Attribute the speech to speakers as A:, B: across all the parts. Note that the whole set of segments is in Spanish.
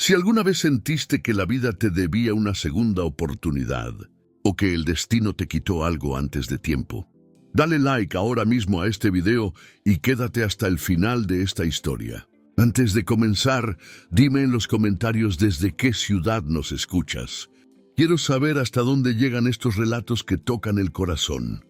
A: Si alguna vez sentiste que la vida te debía una segunda oportunidad, o que el destino te quitó algo antes de tiempo, dale like ahora mismo a este video y quédate hasta el final de esta historia. Antes de comenzar, dime en los comentarios desde qué ciudad nos escuchas. Quiero saber hasta dónde llegan estos relatos que tocan el corazón.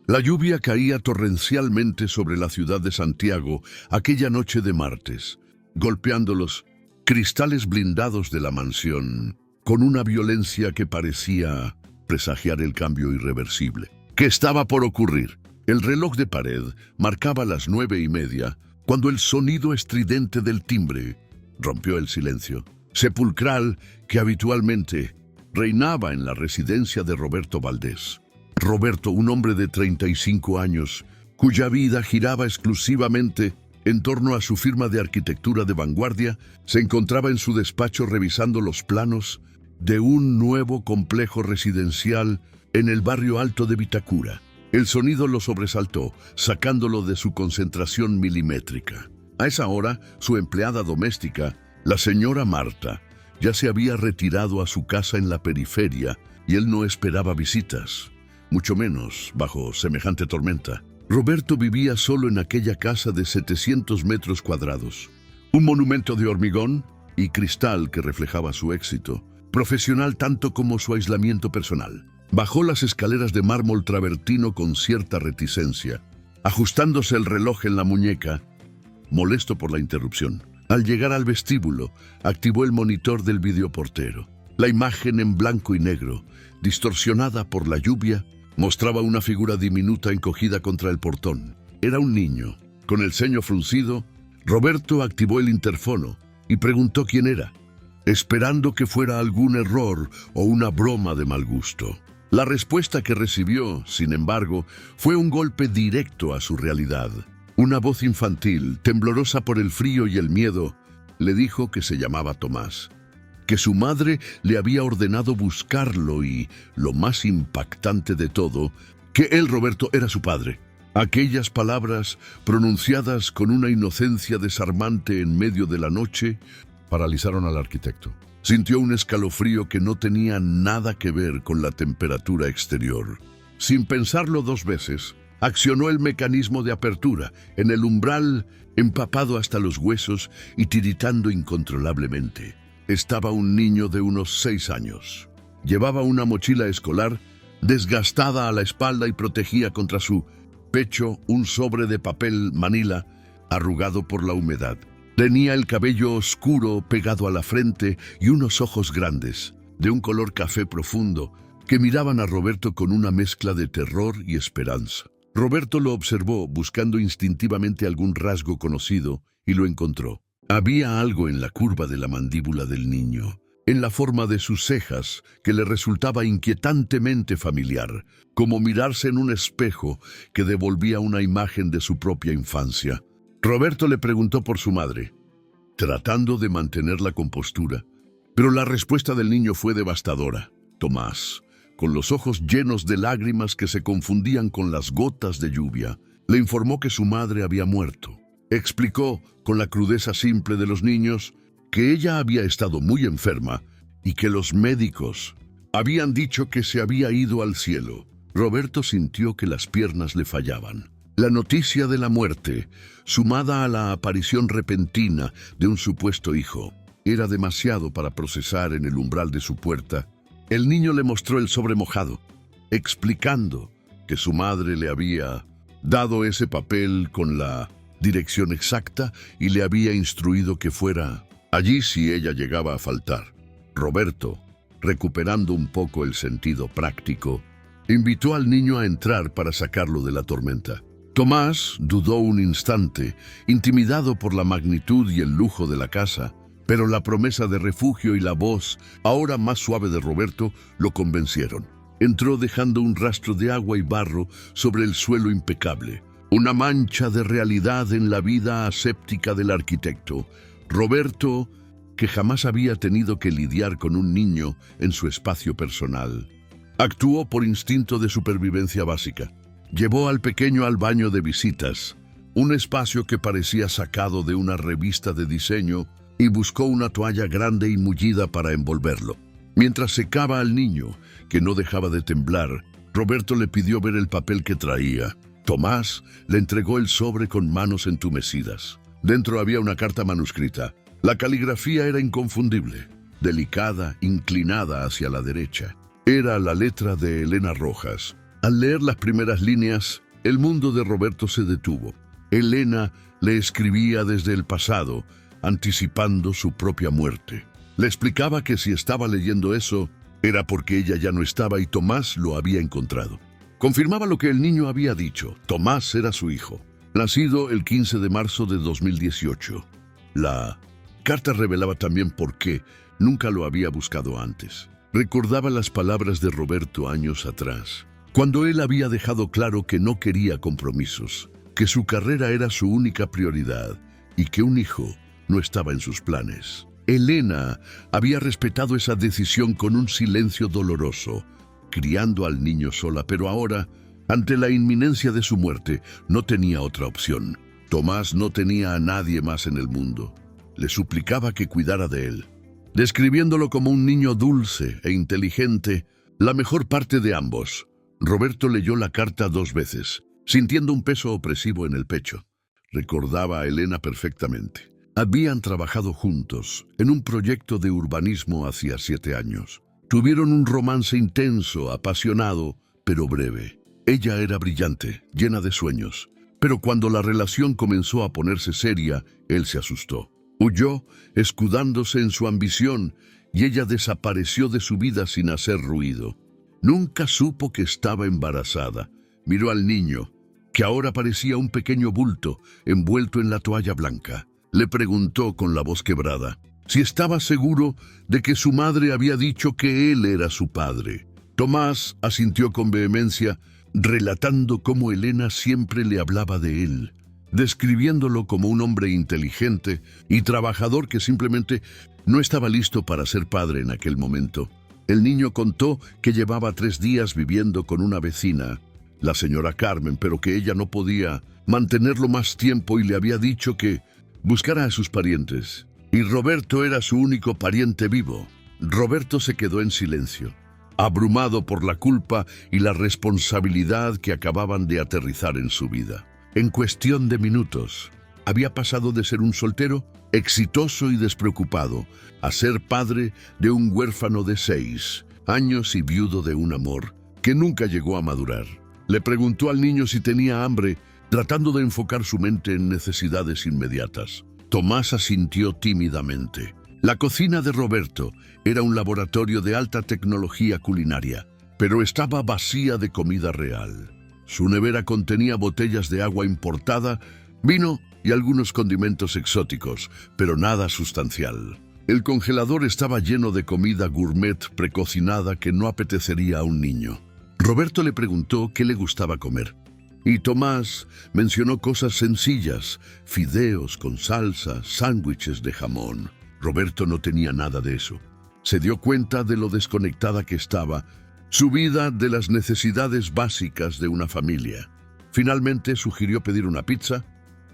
A: La lluvia caía torrencialmente sobre la ciudad de Santiago aquella noche de martes, golpeando los cristales blindados de la mansión con una violencia que parecía presagiar el cambio irreversible que estaba por ocurrir. El reloj de pared marcaba las 9:30 cuando el sonido estridente del timbre rompió el silencio sepulcral que habitualmente reinaba en la residencia de Roberto Valdés. Roberto, un hombre de 35 años, cuya vida giraba exclusivamente en torno a su firma de arquitectura de vanguardia, se encontraba en su despacho revisando los planos de un nuevo complejo residencial en el barrio alto de Vitacura. El sonido lo sobresaltó, sacándolo de su concentración milimétrica. A esa hora, su empleada doméstica, la señora Marta, ya se había retirado a su casa en la periferia y él no esperaba visitas, mucho menos bajo semejante tormenta. Roberto vivía solo en aquella casa de 700 metros cuadrados, un monumento de hormigón y cristal que reflejaba su éxito, profesional tanto como su aislamiento personal. Bajó las escaleras de mármol travertino con cierta reticencia, ajustándose el reloj en la muñeca, molesto por la interrupción. Al llegar al vestíbulo, activó el monitor del videoportero. La imagen en blanco y negro, distorsionada por la lluvia, mostraba una figura diminuta encogida contra el portón. Era un niño. Con el ceño fruncido, Roberto activó el interfono y preguntó quién era, esperando que fuera algún error o una broma de mal gusto. La respuesta que recibió, sin embargo, fue un golpe directo a su realidad. Una voz infantil, temblorosa por el frío y el miedo, le dijo que se llamaba Tomás, que su madre le había ordenado buscarlo y, lo más impactante de todo, que él, Roberto, era su padre. Aquellas palabras, pronunciadas con una inocencia desarmante en medio de la noche, paralizaron al arquitecto. Sintió un escalofrío que no tenía nada que ver con la temperatura exterior. Sin pensarlo dos veces, accionó el mecanismo de apertura, en el umbral, empapado hasta los huesos y tiritando incontrolablemente. Estaba un niño de unos 6 años. Llevaba una mochila escolar desgastada a la espalda y protegía contra su pecho un sobre de papel manila arrugado por la humedad. Tenía el cabello oscuro pegado a la frente y unos ojos grandes, de un color café profundo, que miraban a Roberto con una mezcla de terror y esperanza. Roberto lo observó buscando instintivamente algún rasgo conocido y lo encontró. Había algo en la curva de la mandíbula del niño, en la forma de sus cejas, que le resultaba inquietantemente familiar, como mirarse en un espejo que devolvía una imagen de su propia infancia. Roberto le preguntó por su madre, tratando de mantener la compostura, pero la respuesta del niño fue devastadora. Tomás, con los ojos llenos de lágrimas que se confundían con las gotas de lluvia, le informó que su madre había muerto. Explicó, con la crudeza simple de los niños, que ella había estado muy enferma y que los médicos habían dicho que se había ido al cielo. Roberto sintió que las piernas le fallaban. La noticia de la muerte, sumada a la aparición repentina de un supuesto hijo, era demasiado para procesar en el umbral de su puerta. El niño le mostró el sobre mojado, explicando que su madre le había dado ese papel con la dirección exacta y le había instruido que fuera allí si ella llegaba a faltar. Roberto, recuperando un poco el sentido práctico, invitó al niño a entrar para sacarlo de la tormenta. Tomás dudó un instante, intimidado por la magnitud y el lujo de la casa, pero la promesa de refugio y la voz, ahora más suave de Roberto, lo convencieron. Entró dejando un rastro de agua y barro sobre el suelo impecable, una mancha de realidad en la vida aséptica del arquitecto. Roberto, que jamás había tenido que lidiar con un niño en su espacio personal, actuó por instinto de supervivencia básica. Llevó al pequeño al baño de visitas, un espacio que parecía sacado de una revista de diseño, y buscó una toalla grande y mullida para envolverlo. Mientras secaba al niño, que no dejaba de temblar, Roberto le pidió ver el papel que traía. Tomás le entregó el sobre con manos entumecidas. Dentro había una carta manuscrita. La caligrafía era inconfundible, delicada, inclinada hacia la derecha. Era la letra de Elena Rojas. Al leer las primeras líneas, el mundo de Roberto se detuvo. Elena le escribía desde el pasado, anticipando su propia muerte. Le explicaba que si estaba leyendo eso, era porque ella ya no estaba y Tomás lo había encontrado. Confirmaba lo que el niño había dicho. Tomás era su hijo, nacido el 15 de marzo de 2018. La carta revelaba también por qué nunca lo había buscado antes. Recordaba las palabras de Roberto años atrás, cuando él había dejado claro que no quería compromisos, que su carrera era su única prioridad y que un hijo no estaba en sus planes. Elena había respetado esa decisión con un silencio doloroso, criando al niño sola, pero ahora, ante la inminencia de su muerte, no tenía otra opción. Tomás no tenía a nadie más en el mundo. Le suplicaba que cuidara de él, describiéndolo como un niño dulce e inteligente, la mejor parte de ambos. Roberto leyó la carta 2 veces, sintiendo un peso opresivo en el pecho. Recordaba a Elena perfectamente. Habían trabajado juntos en un proyecto de urbanismo hacía 7 años. Tuvieron un romance intenso, apasionado, pero breve. Ella era brillante, llena de sueños, pero cuando la relación comenzó a ponerse seria, él se asustó. Huyó, escudándose en su ambición, y ella desapareció de su vida sin hacer ruido. Nunca supo que estaba embarazada. Miró al niño, que ahora parecía un pequeño bulto envuelto en la toalla blanca. Le preguntó con la voz quebrada si estaba seguro de que su madre había dicho que él era su padre. Tomás asintió con vehemencia, relatando cómo Elena siempre le hablaba de él, describiéndolo como un hombre inteligente y trabajador que simplemente no estaba listo para ser padre en aquel momento. El niño contó que llevaba 3 días viviendo con una vecina, la señora Carmen, pero que ella no podía mantenerlo más tiempo y le había dicho que buscara a sus parientes. Y Roberto era su único pariente vivo. Roberto se quedó en silencio, abrumado por la culpa y la responsabilidad que acababan de aterrizar en su vida. En cuestión de minutos, había pasado de ser un soltero exitoso y despreocupado a ser padre de un huérfano de 6 años y viudo de un amor que nunca llegó a madurar. Le preguntó al niño si tenía hambre, tratando de enfocar su mente en necesidades inmediatas. Tomás asintió tímidamente. La cocina de Roberto era un laboratorio de alta tecnología culinaria, pero estaba vacía de comida real. Su nevera contenía botellas de agua importada, vino y algunos condimentos exóticos, pero nada sustancial. El congelador estaba lleno de comida gourmet precocinada que no apetecería a un niño. Roberto le preguntó qué le gustaba comer. Y Tomás mencionó cosas sencillas, fideos con salsa, sándwiches de jamón. Roberto no tenía nada de eso. Se dio cuenta de lo desconectada que estaba su vida de las necesidades básicas de una familia. Finalmente sugirió pedir una pizza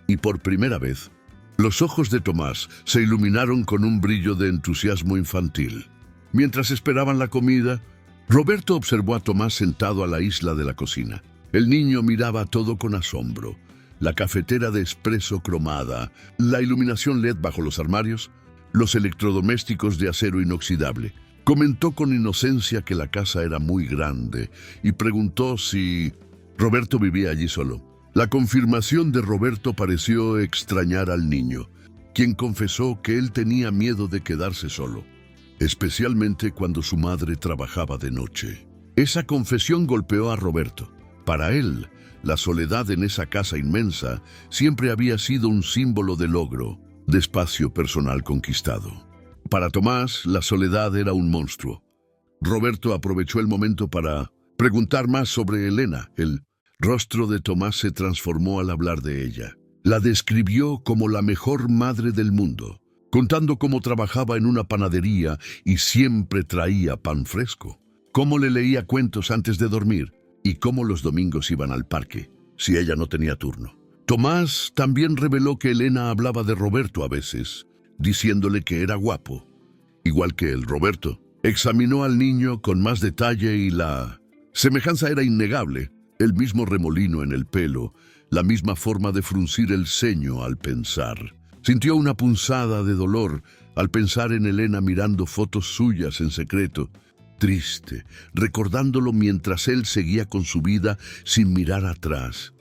A: y por primera vez, los ojos de Tomás se iluminaron con un brillo de entusiasmo infantil. Mientras esperaban la comida, Roberto observó a Tomás sentado a la isla de la cocina. El niño miraba todo con asombro. La cafetera de espresso cromada, la iluminación LED bajo los armarios, los electrodomésticos de acero inoxidable. Comentó con inocencia que la casa era muy grande y preguntó si Roberto vivía allí solo. La confirmación de Roberto pareció extrañar al niño, quien confesó que él tenía miedo de quedarse solo, especialmente cuando su madre trabajaba de noche. Esa confesión golpeó a Roberto. Para él, la soledad en esa casa inmensa siempre había sido un símbolo de logro, de espacio personal conquistado. Para Tomás, la soledad era un monstruo. Roberto aprovechó el momento para preguntar más sobre Elena. El rostro de Tomás se transformó al hablar de ella. La describió como la mejor madre del mundo, contando cómo trabajaba en una panadería y siempre traía pan fresco, cómo le leía cuentos antes de dormir y cómo los domingos iban al parque, si ella no tenía turno. Tomás también reveló que Elena hablaba de Roberto a veces, diciéndole que era guapo, igual que él. Roberto examinó al niño con más detalle y la semejanza era innegable. El mismo remolino en el pelo, la misma forma de fruncir el ceño al pensar. Sintió una punzada de dolor al pensar en Elena mirando fotos suyas en secreto, triste, recordándolo mientras él seguía con su vida sin mirar atrás.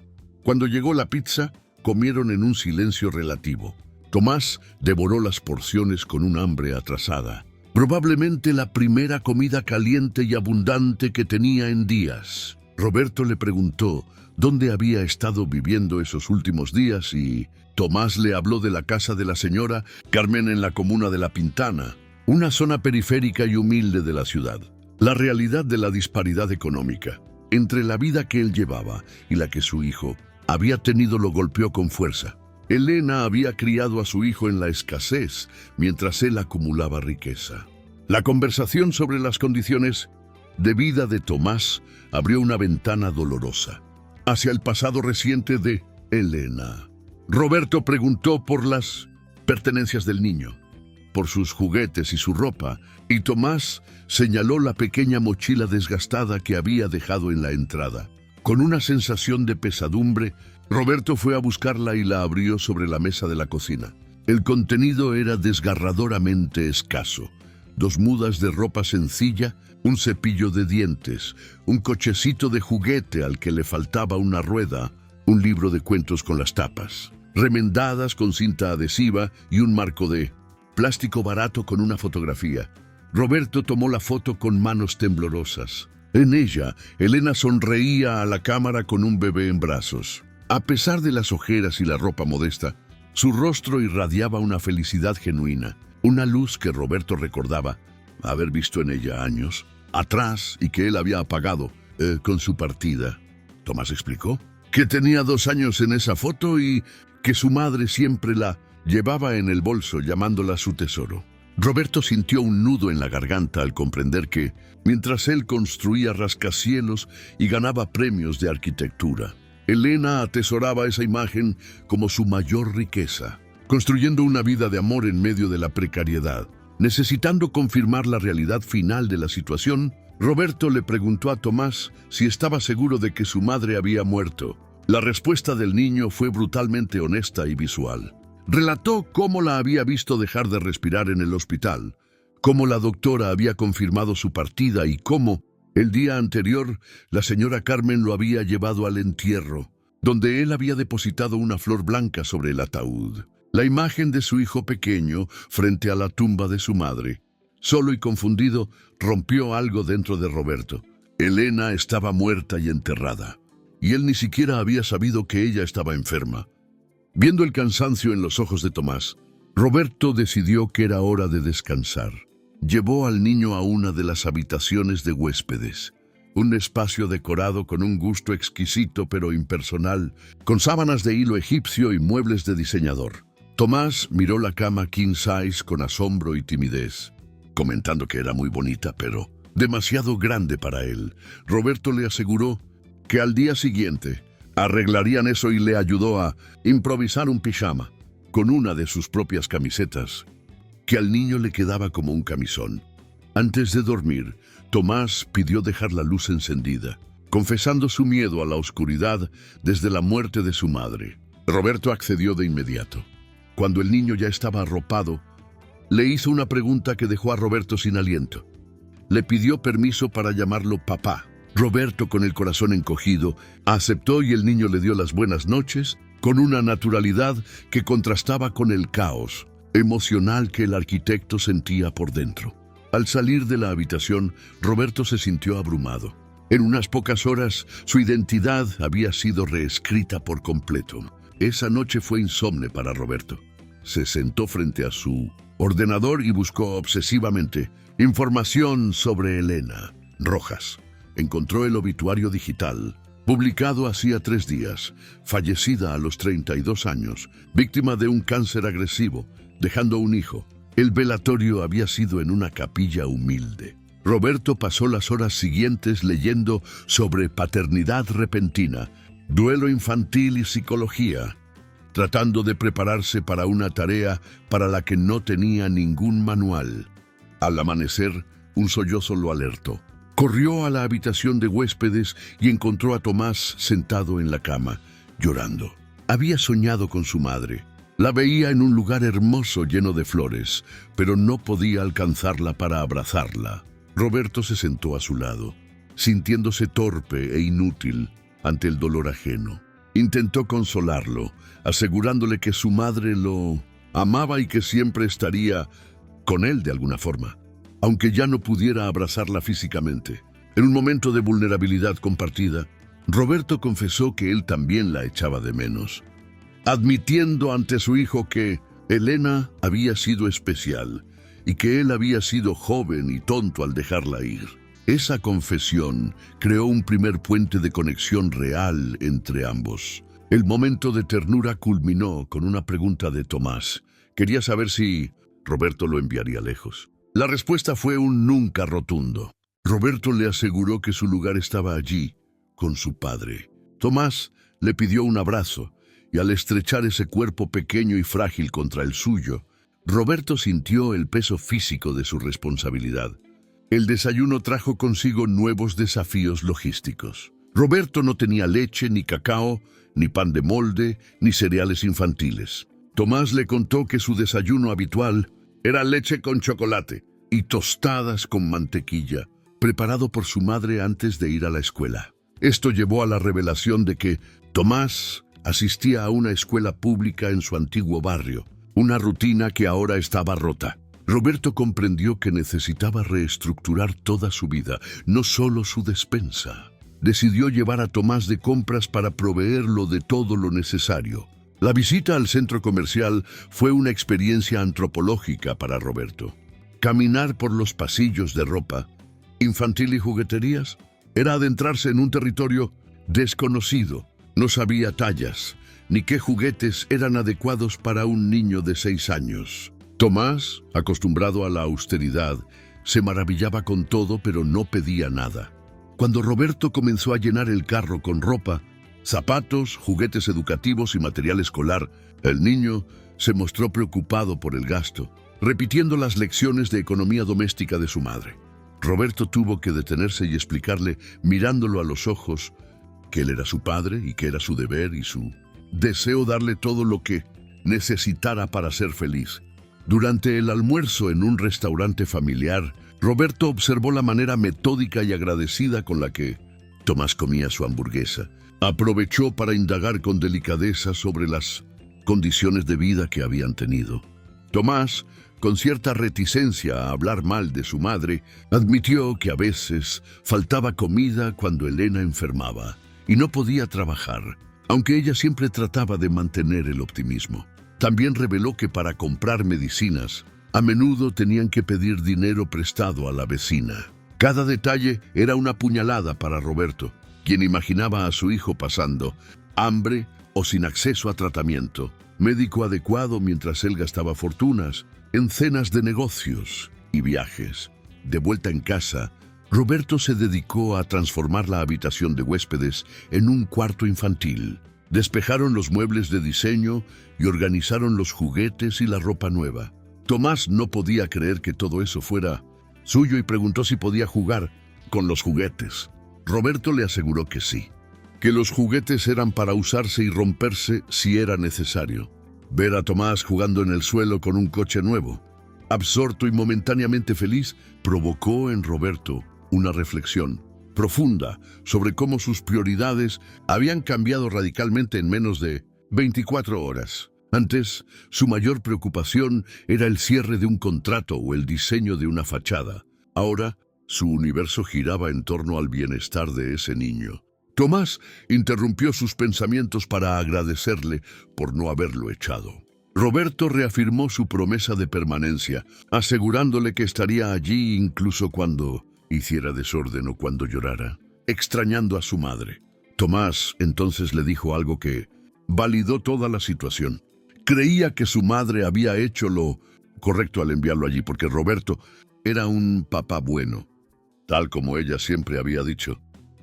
A: Cuando llegó la pizza, comieron en un silencio relativo. Tomás devoró las porciones con un hambre atrasada. Probablemente la primera comida caliente y abundante que tenía en días. Roberto le preguntó dónde había estado viviendo esos últimos días y Tomás le habló de la casa de la señora Carmen en la comuna de La Pintana, una zona periférica y humilde de la ciudad. La realidad de la disparidad económica entre la vida que él llevaba y la que su hijo había tenido lo golpeó con fuerza. Elena había criado a su hijo en la escasez mientras él acumulaba riqueza. La conversación sobre las condiciones de vida de Tomás abrió una ventana dolorosa hacia el pasado reciente de Elena. Roberto preguntó por las pertenencias del niño, por sus juguetes y su ropa, y Tomás señaló la pequeña mochila desgastada que había dejado en la entrada. Con una sensación de pesadumbre, Roberto fue a buscarla y la abrió sobre la mesa de la cocina. El contenido era desgarradoramente escaso. 2 mudas de ropa sencilla, un cepillo de dientes, un cochecito de juguete al que le faltaba una rueda, un libro de cuentos con las tapas remendadas con cinta adhesiva y un marco de plástico barato con una fotografía. Roberto tomó la foto con manos temblorosas. En ella, Elena sonreía a la cámara con un bebé en brazos. A pesar de las ojeras y la ropa modesta, su rostro irradiaba una felicidad genuina, una luz que Roberto recordaba haber visto en ella años atrás y que él había apagado con su partida. Tomás explicó que tenía 2 años en esa foto y que su madre siempre la llevaba en el bolso llamándola su tesoro. Roberto sintió un nudo en la garganta al comprender que, mientras él construía rascacielos y ganaba premios de arquitectura, Elena atesoraba esa imagen como su mayor riqueza, construyendo una vida de amor en medio de la precariedad. Necesitando confirmar la realidad final de la situación, Roberto le preguntó a Tomás si estaba seguro de que su madre había muerto. La respuesta del niño fue brutalmente honesta y visual. Relató cómo la había visto dejar de respirar en el hospital, cómo la doctora había confirmado su partida y cómo, el día anterior, la señora Carmen lo había llevado al entierro, donde él había depositado una flor blanca sobre el ataúd. La imagen de su hijo pequeño frente a la tumba de su madre, solo y confundido, rompió algo dentro de Roberto. Elena estaba muerta y enterrada, y él ni siquiera había sabido que ella estaba enferma. Viendo el cansancio en los ojos de Tomás, Roberto decidió que era hora de descansar. Llevó al niño a una de las habitaciones de huéspedes, un espacio decorado con un gusto exquisito pero impersonal, con sábanas de hilo egipcio y muebles de diseñador. Tomás miró la cama king size con asombro y timidez, comentando que era muy bonita, pero demasiado grande para él. Roberto le aseguró que al día siguiente arreglarían eso y le ayudó a improvisar un pijama con una de sus propias camisetas, que al niño le quedaba como un camisón. Antes de dormir, Tomás pidió dejar la luz encendida, confesando su miedo a la oscuridad desde la muerte de su madre. Roberto accedió de inmediato. Cuando el niño ya estaba arropado, le hizo una pregunta que dejó a Roberto sin aliento. Le pidió permiso para llamarlo papá. Roberto, con el corazón encogido, aceptó y el niño le dio las buenas noches con una naturalidad que contrastaba con el caos emocional que el arquitecto sentía por dentro. Al salir de la habitación, Roberto se sintió abrumado. En unas pocas horas, su identidad había sido reescrita por completo. Esa noche fue insomne para Roberto. Se sentó frente a su ordenador y buscó obsesivamente información sobre Elena Rojas. Encontró el obituario digital, publicado hacía 3 días, fallecida a los 32 años, víctima de un cáncer agresivo, dejando un hijo. El velatorio había sido en una capilla humilde. Roberto pasó las horas siguientes leyendo sobre paternidad repentina, duelo infantil y psicología, tratando de prepararse para una tarea para la que no tenía ningún manual. Al amanecer, un sollozo lo alertó. Corrió a la habitación de huéspedes y encontró a Tomás sentado en la cama, llorando. Había soñado con su madre. La veía en un lugar hermoso lleno de flores, pero no podía alcanzarla para abrazarla. Roberto se sentó a su lado, sintiéndose torpe e inútil ante el dolor ajeno. Intentó consolarlo, asegurándole que su madre lo amaba y que siempre estaría con él de alguna forma, aunque ya no pudiera abrazarla físicamente. En un momento de vulnerabilidad compartida, Roberto confesó que él también la echaba de menos, admitiendo ante su hijo que Elena había sido especial y que él había sido joven y tonto al dejarla ir. Esa confesión creó un primer puente de conexión real entre ambos. El momento de ternura culminó con una pregunta de Tomás. Quería saber si Roberto lo enviaría lejos. La respuesta fue un nunca rotundo. Roberto le aseguró que su lugar estaba allí, con su padre. Tomás le pidió un abrazo, y al estrechar ese cuerpo pequeño y frágil contra el suyo, Roberto sintió el peso físico de su responsabilidad. El desayuno trajo consigo nuevos desafíos logísticos. Roberto no tenía leche, ni cacao, ni pan de molde, ni cereales infantiles. Tomás le contó que su desayuno habitual era leche con chocolate y tostadas con mantequilla, preparado por su madre antes de ir a la escuela. Esto llevó a la revelación de que Tomás asistía a una escuela pública en su antiguo barrio, una rutina que ahora estaba rota. Roberto comprendió que necesitaba reestructurar toda su vida, no solo su despensa. Decidió llevar a Tomás de compras para proveerlo de todo lo necesario. La visita al centro comercial fue una experiencia antropológica para Roberto. Caminar por los pasillos de ropa infantil y jugueterías era adentrarse en un territorio desconocido. No sabía tallas, ni qué juguetes eran adecuados para un niño de 6 años. Tomás, acostumbrado a la austeridad, se maravillaba con todo, pero no pedía nada. Cuando Roberto comenzó a llenar el carro con ropa, zapatos, juguetes educativos y material escolar, el niño se mostró preocupado por el gasto, repitiendo las lecciones de economía doméstica de su madre. Roberto tuvo que detenerse y explicarle, mirándolo a los ojos, que él era su padre y que era su deber y su deseo darle todo lo que necesitara para ser feliz. Durante el almuerzo en un restaurante familiar, Roberto observó la manera metódica y agradecida con la que Tomás comía su hamburguesa. Aprovechó para indagar con delicadeza sobre las condiciones de vida que habían tenido. Tomás, con cierta reticencia a hablar mal de su madre, admitió que a veces faltaba comida cuando Elena enfermaba y no podía trabajar, aunque ella siempre trataba de mantener el optimismo. También reveló que para comprar medicinas, a menudo tenían que pedir dinero prestado a la vecina. Cada detalle era una puñalada para Roberto, quien imaginaba a su hijo pasando hambre o sin acceso a tratamiento médico adecuado mientras él gastaba fortunas en cenas de negocios y viajes. De vuelta en casa, Roberto se dedicó a transformar la habitación de huéspedes en un cuarto infantil. Despejaron los muebles de diseño y organizaron los juguetes y la ropa nueva. Tomás no podía creer que todo eso fuera suyo y preguntó si podía jugar con los juguetes. Roberto le aseguró que sí, que los juguetes eran para usarse y romperse si era necesario. Ver a Tomás jugando en el suelo con un coche nuevo, absorto y momentáneamente feliz, provocó en Roberto una reflexión profunda sobre cómo sus prioridades habían cambiado radicalmente en menos de 24 horas. Antes, su mayor preocupación era el cierre de un contrato o el diseño de una fachada. Ahora, su universo giraba en torno al bienestar de ese niño. Tomás interrumpió sus pensamientos para agradecerle por no haberlo echado. Roberto reafirmó su promesa de permanencia, asegurándole que estaría allí incluso cuando hiciera desorden o cuando llorara, extrañando a su madre. Tomás entonces le dijo algo que validó toda la situación. Creía que su madre había hecho lo correcto al enviarlo allí, porque Roberto era un papá bueno, tal como ella siempre había dicho.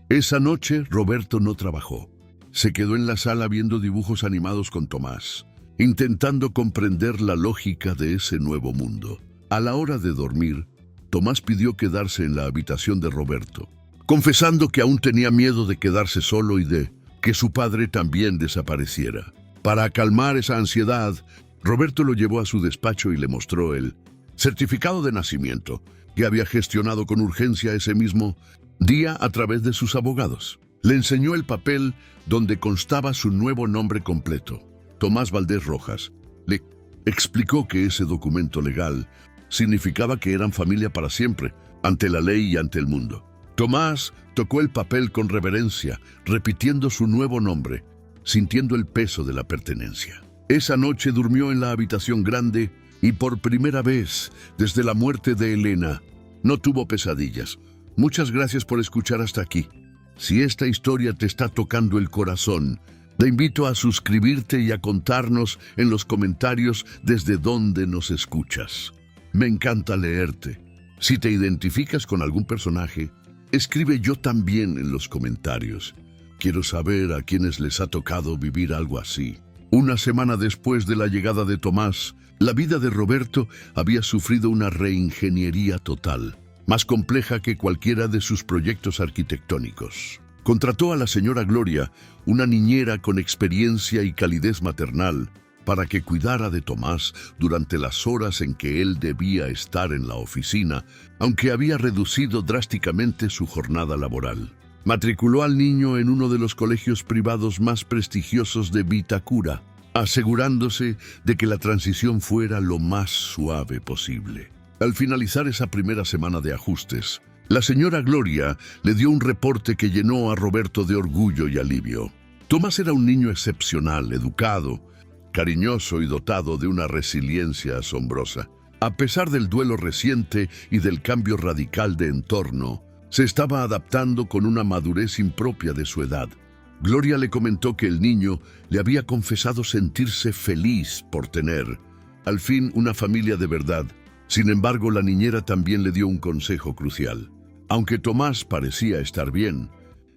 A: Esa noche Roberto no trabajó. se quedó en la sala viendo dibujos animados con Tomás, intentando comprender la lógica de ese nuevo mundo. A la hora de dormir, Tomás pidió quedarse en la habitación de Roberto, confesando que aún tenía miedo de quedarse solo y de que su padre también desapareciera. Para calmar esa ansiedad, Roberto lo llevó a su despacho y le mostró el certificado de nacimiento que había gestionado con urgencia ese mismo día a través de sus abogados. Le enseñó el papel donde constaba su nuevo nombre completo, Tomás Valdés Rojas. Le explicó que ese documento legal significaba que eran familia para siempre, ante la ley y ante el mundo. Tomás tocó el papel con reverencia, repitiendo su nuevo nombre, sintiendo el peso de la pertenencia. Esa noche durmió en la habitación grande y por primera vez, desde la muerte de Elena, no tuvo pesadillas. Muchas gracias por escuchar hasta aquí. Si esta historia te está tocando el corazón, te invito a suscribirte y a contarnos en los comentarios desde dónde nos escuchas. Me encanta leerte. Si te identificas con algún personaje, escribe yo también en los comentarios. Quiero saber a quienes les ha tocado vivir algo así. Una semana después de la llegada de Tomás, la vida de Roberto había sufrido una reingeniería total, más compleja que cualquiera de sus proyectos arquitectónicos. Contrató a la señora Gloria, una niñera con experiencia y calidez maternal, para que cuidara de Tomás durante las horas en que él debía estar en la oficina, aunque había reducido drásticamente su jornada laboral. Matriculó al niño en uno de los colegios privados más prestigiosos de Vitacura, asegurándose de que la transición fuera lo más suave posible. Al finalizar esa primera semana de ajustes, la señora Gloria le dio un reporte que llenó a Roberto de orgullo y alivio. Tomás era un niño excepcional, educado, cariñoso y dotado de una resiliencia asombrosa. A pesar del duelo reciente y del cambio radical de entorno, se estaba adaptando con una madurez impropia de su edad. Gloria le comentó que el niño le había confesado sentirse feliz por tener, al fin, una familia de verdad. Sin embargo, la niñera también le dio un consejo crucial. Aunque Tomás parecía estar bien,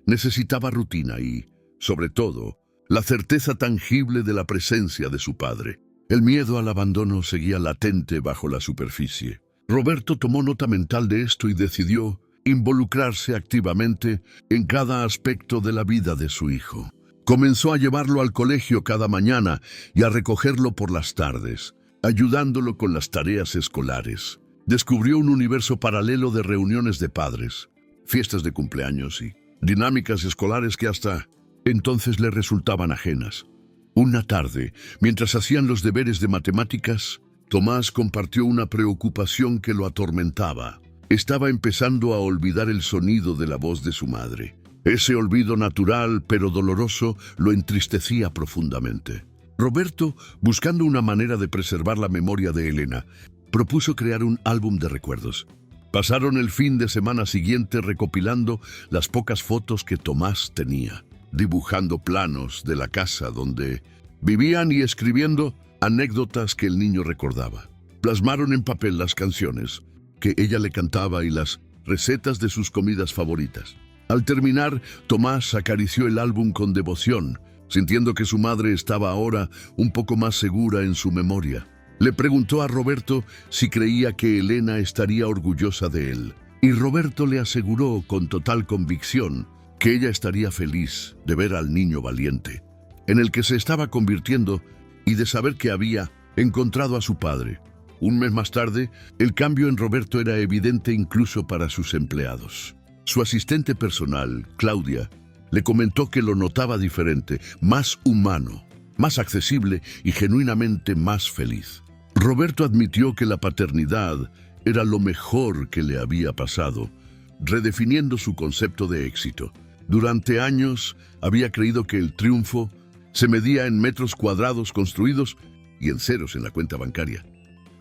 A: necesitaba rutina y, sobre todo, la certeza tangible de la presencia de su padre. El miedo al abandono seguía latente bajo la superficie. Roberto tomó nota mental de esto y decidió involucrarse activamente en cada aspecto de la vida de su hijo. Comenzó a llevarlo al colegio cada mañana y a recogerlo por las tardes, ayudándolo con las tareas escolares. Descubrió un universo paralelo de reuniones de padres, fiestas de cumpleaños y dinámicas escolares que hasta entonces le resultaban ajenas. Una tarde, mientras hacían los deberes de matemáticas, Tomás compartió una preocupación que lo atormentaba. Estaba empezando a olvidar el sonido de la voz de su madre. Ese olvido natural pero doloroso lo entristecía profundamente. Roberto, buscando una manera de preservar la memoria de Elena, propuso crear un álbum de recuerdos. Pasaron el fin de semana siguiente recopilando las pocas fotos que Tomás tenía, dibujando planos de la casa donde vivían y escribiendo anécdotas que el niño recordaba. Plasmaron en papel las canciones que ella le cantaba y las recetas de sus comidas favoritas. Al terminar, Tomás acarició el álbum con devoción, sintiendo que su madre estaba ahora un poco más segura en su memoria. Le preguntó a Roberto si creía que Elena estaría orgullosa de él, y Roberto le aseguró con total convicción que ella estaría feliz de ver al niño valiente, en el que se estaba convirtiendo, y de saber que había encontrado a su padre. Un mes más tarde, el cambio en Roberto era evidente incluso para sus empleados. Su asistente personal, Claudia, le comentó que lo notaba diferente, más humano, más accesible y genuinamente más feliz. Roberto admitió que la paternidad era lo mejor que le había pasado, redefiniendo su concepto de éxito. Durante años había creído que el triunfo se medía en metros cuadrados construidos y en ceros en la cuenta bancaria.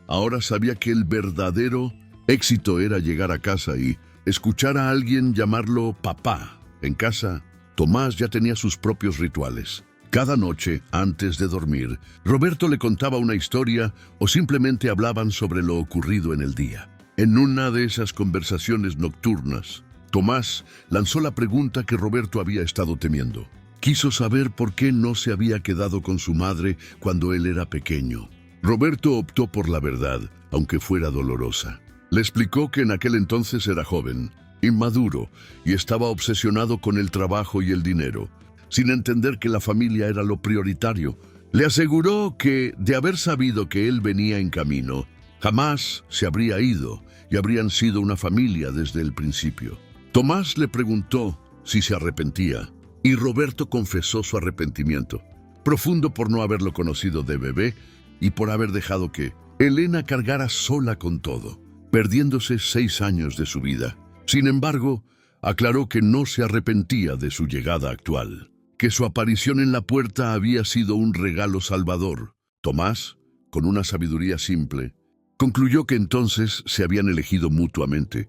A: Ahora sabía que el verdadero éxito era llegar a casa y escuchar a alguien llamarlo papá. En casa, Tomás ya tenía sus propios rituales. Cada noche, antes de dormir, Roberto le contaba una historia o simplemente hablaban sobre lo ocurrido en el día. En una de esas conversaciones nocturnas, Tomás lanzó la pregunta que Roberto había estado temiendo. Quiso saber por qué no se había quedado con su madre cuando él era pequeño. Roberto optó por la verdad, aunque fuera dolorosa. Le explicó que en aquel entonces era joven, inmaduro, y estaba obsesionado con el trabajo y el dinero, sin entender que la familia era lo prioritario. Le aseguró que, de haber sabido que él venía en camino, jamás se habría ido y habrían sido una familia desde el principio. Tomás le preguntó si se arrepentía, y Roberto confesó su arrepentimiento, profundo por no haberlo conocido de bebé y por haber dejado que Elena cargara sola con todo, perdiéndose 6 años de su vida. Sin embargo, aclaró que no se arrepentía de su llegada actual, que su aparición en la puerta había sido un regalo salvador. Tomás, con una sabiduría simple, concluyó que entonces se habían elegido mutuamente.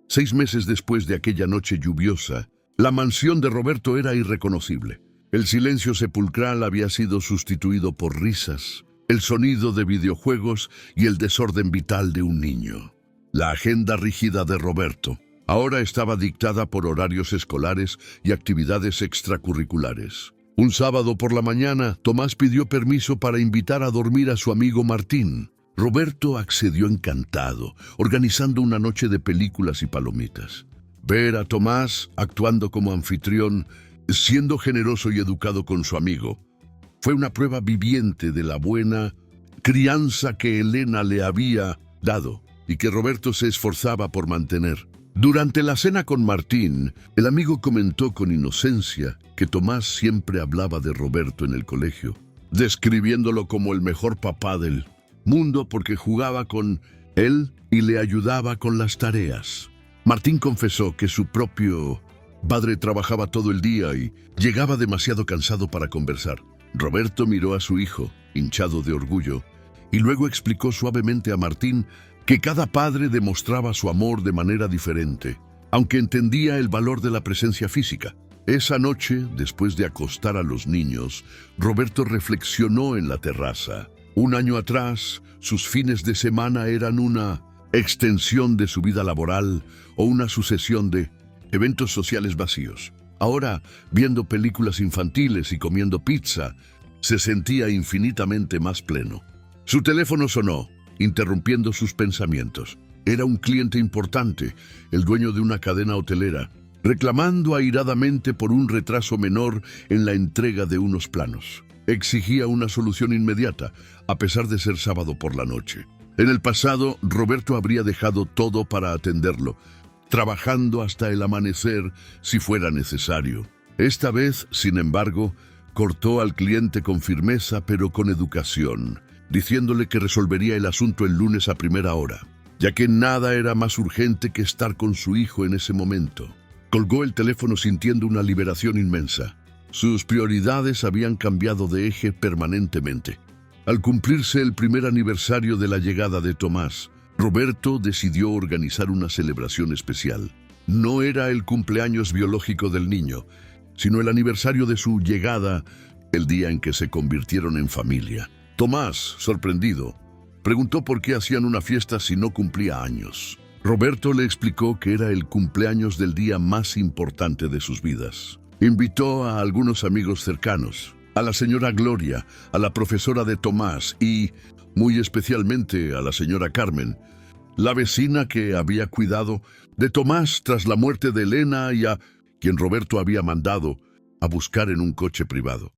A: 6 meses después de aquella noche lluviosa, la mansión de Roberto era irreconocible. El silencio sepulcral había sido sustituido por risas, el sonido de videojuegos y el desorden vital de un niño. La agenda rígida de Roberto ahora estaba dictada por horarios escolares y actividades extracurriculares. Un sábado por la mañana, Tomás pidió permiso para invitar a dormir a su amigo Martín. Roberto accedió encantado, organizando una noche de películas y palomitas. Ver a Tomás actuando como anfitrión, siendo generoso y educado con su amigo, fue una prueba viviente de la buena crianza que Elena le había dado y que Roberto se esforzaba por mantener. Durante la cena con Martín, el amigo comentó con inocencia que Tomás siempre hablaba de Roberto en el colegio, describiéndolo como el mejor papá del mundo porque jugaba con él y le ayudaba con las tareas. Martín confesó que su propio padre trabajaba todo el día y llegaba demasiado cansado para conversar. Roberto miró a su hijo, hinchado de orgullo, y luego explicó suavemente a Martín que cada padre demostraba su amor de manera diferente, aunque entendía el valor de la presencia física. Esa noche, después de acostar a los niños, Roberto reflexionó en la terraza. 1 año atrás, sus fines de semana eran una extensión de su vida laboral o una sucesión de eventos sociales vacíos. Ahora, viendo películas infantiles y comiendo pizza, se sentía infinitamente más pleno. Su teléfono sonó, interrumpiendo sus pensamientos. Era un cliente importante, el dueño de una cadena hotelera, reclamando airadamente por un retraso menor en la entrega de unos planos. Exigía una solución inmediata, a pesar de ser sábado por la noche. En el pasado, Roberto habría dejado todo para atenderlo, trabajando hasta el amanecer si fuera necesario. Esta vez, sin embargo, cortó al cliente con firmeza pero con educación, diciéndole que resolvería el asunto el lunes a primera hora, ya que nada era más urgente que estar con su hijo en ese momento. Colgó el teléfono sintiendo una liberación inmensa. Sus prioridades habían cambiado de eje permanentemente. Al cumplirse el primer aniversario de la llegada de Tomás, Roberto decidió organizar una celebración especial. No era el cumpleaños biológico del niño, sino el aniversario de su llegada, el día en que se convirtieron en familia. Tomás, sorprendido, preguntó por qué hacían una fiesta si no cumplía años. Roberto le explicó que era el cumpleaños del día más importante de sus vidas. Invitó a algunos amigos cercanos, a la señora Gloria, a la profesora de Tomás y, muy especialmente, a la señora Carmen, la vecina que había cuidado de Tomás tras la muerte de Elena y a quien Roberto había mandado a buscar en un coche privado.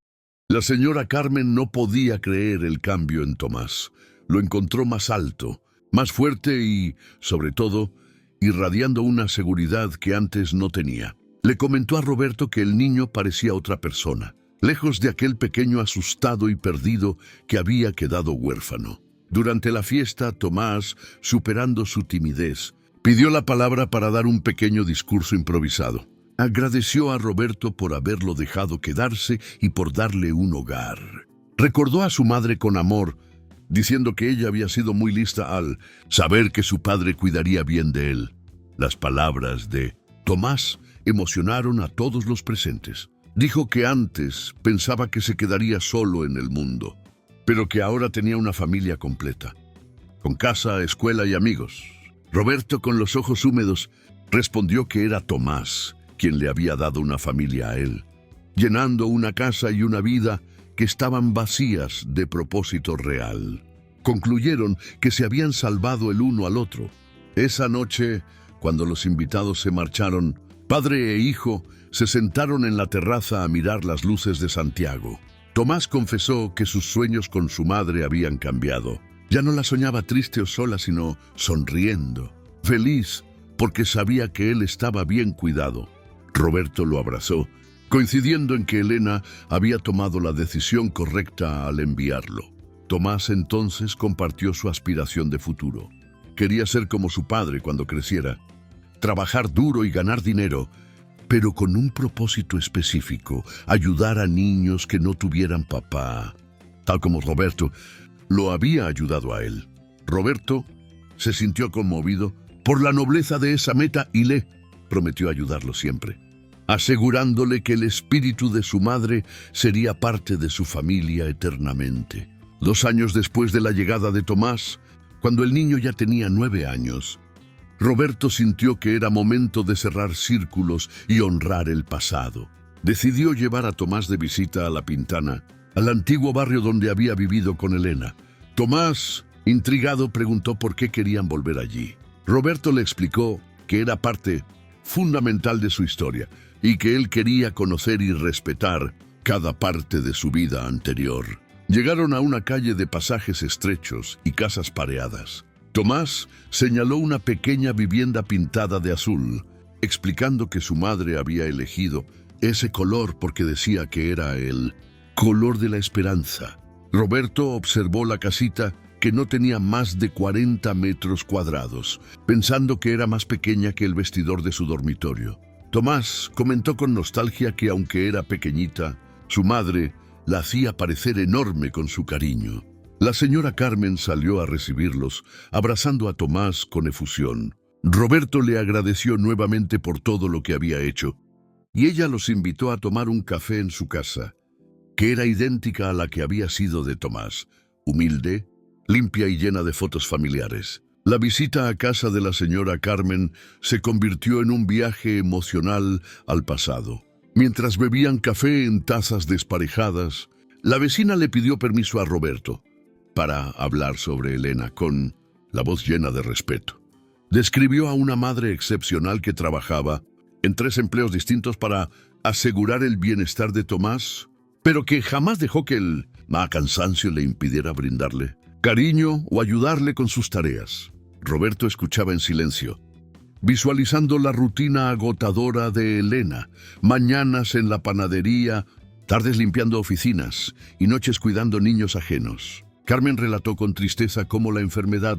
A: La señora Carmen no podía creer el cambio en Tomás. Lo encontró más alto, más fuerte y, sobre todo, irradiando una seguridad que antes no tenía. Le comentó a Roberto que el niño parecía otra persona, lejos de aquel pequeño asustado y perdido que había quedado huérfano. Durante la fiesta, Tomás, superando su timidez, pidió la palabra para dar un pequeño discurso improvisado. Agradeció a Roberto por haberlo dejado quedarse y por darle un hogar. Recordó a su madre con amor, diciendo que ella había sido muy lista al saber que su padre cuidaría bien de él. Las palabras de Tomás emocionaron a todos los presentes. Dijo que antes pensaba que se quedaría solo en el mundo, pero que ahora tenía una familia completa, con casa, escuela y amigos. Roberto, con los ojos húmedos, respondió que era Tomás quien le había dado una familia a él. llenando una casa y una vida que estaban vacías de propósito real. Concluyeron que se habían salvado el uno al otro. Esa noche, cuando los invitados se marcharon, padre e hijo se sentaron en la terraza a mirar las luces de Santiago. Tomás confesó que sus sueños con su madre habían cambiado. Ya no la soñaba triste o sola, sino sonriendo, feliz, porque sabía que él estaba bien cuidado. Roberto lo abrazó, coincidiendo en que Elena había tomado la decisión correcta al enviarlo. Tomás entonces compartió su aspiración de futuro. Quería ser como su padre cuando creciera, trabajar duro y ganar dinero, pero con un propósito específico: ayudar a niños que no tuvieran papá, tal como Roberto lo había ayudado a él. Roberto se sintió conmovido por la nobleza de esa meta y le prometió ayudarlo siempre, asegurándole que el espíritu de su madre sería parte de su familia eternamente. 2 años después de la llegada de Tomás, cuando el niño ya tenía 9 años, Roberto sintió que era momento de cerrar círculos y honrar el pasado. Decidió llevar a Tomás de visita a La Pintana, al antiguo barrio donde había vivido con Elena. Tomás, intrigado, preguntó por qué querían volver allí. Roberto le explicó que era parte fundamental de su historia y que él quería conocer y respetar cada parte de su vida anterior. Llegaron a una calle de pasajes estrechos y casas pareadas. Tomás señaló una pequeña vivienda pintada de azul, explicando que su madre había elegido ese color porque decía que era el color de la esperanza. Roberto observó la casita, que no tenía más de 40 metros cuadrados, pensando que era más pequeña que el vestidor de su dormitorio. Tomás comentó con nostalgia que aunque era pequeñita, su madre la hacía parecer enorme con su cariño. La señora Carmen salió a recibirlos, abrazando a Tomás con efusión. Roberto le agradeció nuevamente por todo lo que había hecho, y ella los invitó a tomar un café en su casa, que era idéntica a la que había sido de Tomás, humilde, limpia y llena de fotos familiares. La visita a casa de la señora Carmen se convirtió en un viaje emocional al pasado. Mientras bebían café en tazas desparejadas, la vecina le pidió permiso a Roberto para hablar sobre Elena con la voz llena de respeto. Describió a una madre excepcional que trabajaba en 3 empleos distintos para asegurar el bienestar de Tomás, pero que jamás dejó que el cansancio le impidiera brindarle cariño o ayudarle con sus tareas. Roberto escuchaba en silencio, visualizando la rutina agotadora de Elena: mañanas en la panadería, tardes limpiando oficinas y noches cuidando niños ajenos. Carmen relató con tristeza cómo la enfermedad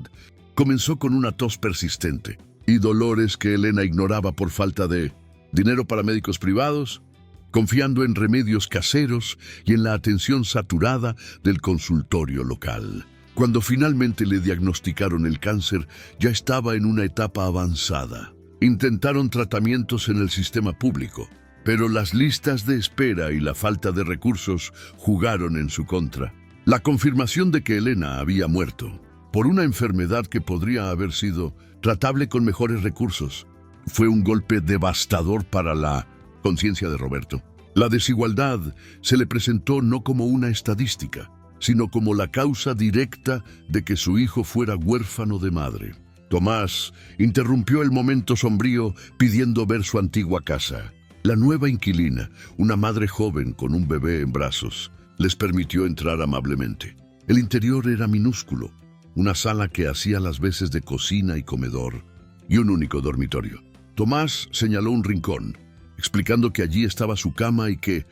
A: comenzó con una tos persistente y dolores que Elena ignoraba por falta de dinero para médicos privados, confiando en remedios caseros y en la atención saturada del consultorio local. Cuando finalmente le diagnosticaron el cáncer, ya estaba en una etapa avanzada. Intentaron tratamientos en el sistema público, pero las listas de espera y la falta de recursos jugaron en su contra. La confirmación de que Elena había muerto por una enfermedad que podría haber sido tratable con mejores recursos fue un golpe devastador para la conciencia de Roberto. La desigualdad se le presentó no como una estadística, sino como la causa directa de que su hijo fuera huérfano de madre. Tomás interrumpió el momento sombrío pidiendo ver su antigua casa. La nueva inquilina, una madre joven con un bebé en brazos, les permitió entrar amablemente. El interior era minúsculo, una sala que hacía las veces de cocina y comedor, y un único dormitorio. Tomás señaló un rincón, explicando que allí estaba su cama y que,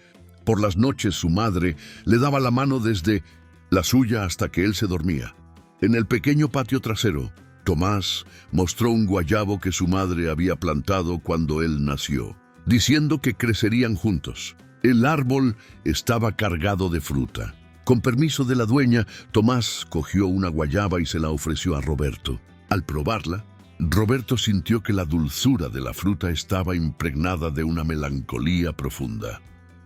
A: por las noches, su madre le daba la mano desde la suya hasta que él se dormía. En el pequeño patio trasero, Tomás mostró un guayabo que su madre había plantado cuando él nació, diciendo que crecerían juntos. El árbol estaba cargado de fruta. Con permiso de la dueña, Tomás cogió una guayaba y se la ofreció a Roberto. Al probarla, Roberto sintió que la dulzura de la fruta estaba impregnada de una melancolía profunda.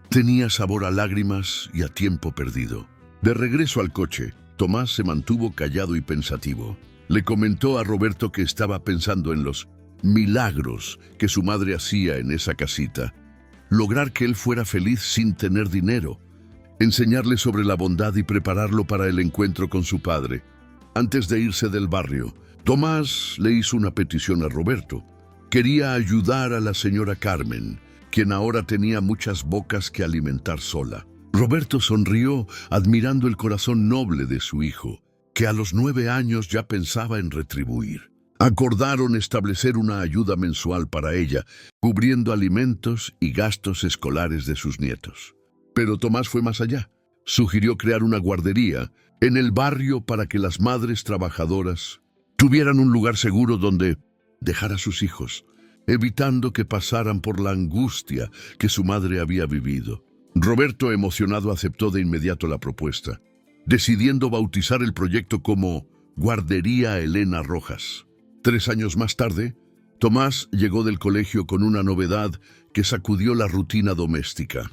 A: Tenía sabor a lágrimas y a tiempo perdido. De regreso al coche, Tomás se mantuvo callado y pensativo. Le comentó a Roberto que estaba pensando en los milagros que su madre hacía en esa casita lograr que él fuera feliz sin tener dinero, enseñarle sobre la bondad y prepararlo para el encuentro con su padre. Antes de irse del barrio, Tomás le hizo una petición a Roberto. Quería ayudar a la señora Carmen, quien ahora tenía muchas bocas que alimentar sola. Roberto sonrió, admirando el corazón noble de su hijo, que a los 9 años ya pensaba en retribuir. Acordaron establecer una ayuda mensual para ella, cubriendo alimentos y gastos escolares de sus nietos. Pero Tomás fue más allá. Sugirió crear una guardería en el barrio para que las madres trabajadoras tuvieran un lugar seguro donde dejar a sus hijos, evitando que pasaran por la angustia que su madre había vivido. Roberto, emocionado, aceptó de inmediato la propuesta, decidiendo bautizar el proyecto como Guardería Elena Rojas. 3 años más tarde, Tomás llegó del colegio con una novedad que sacudió la rutina doméstica.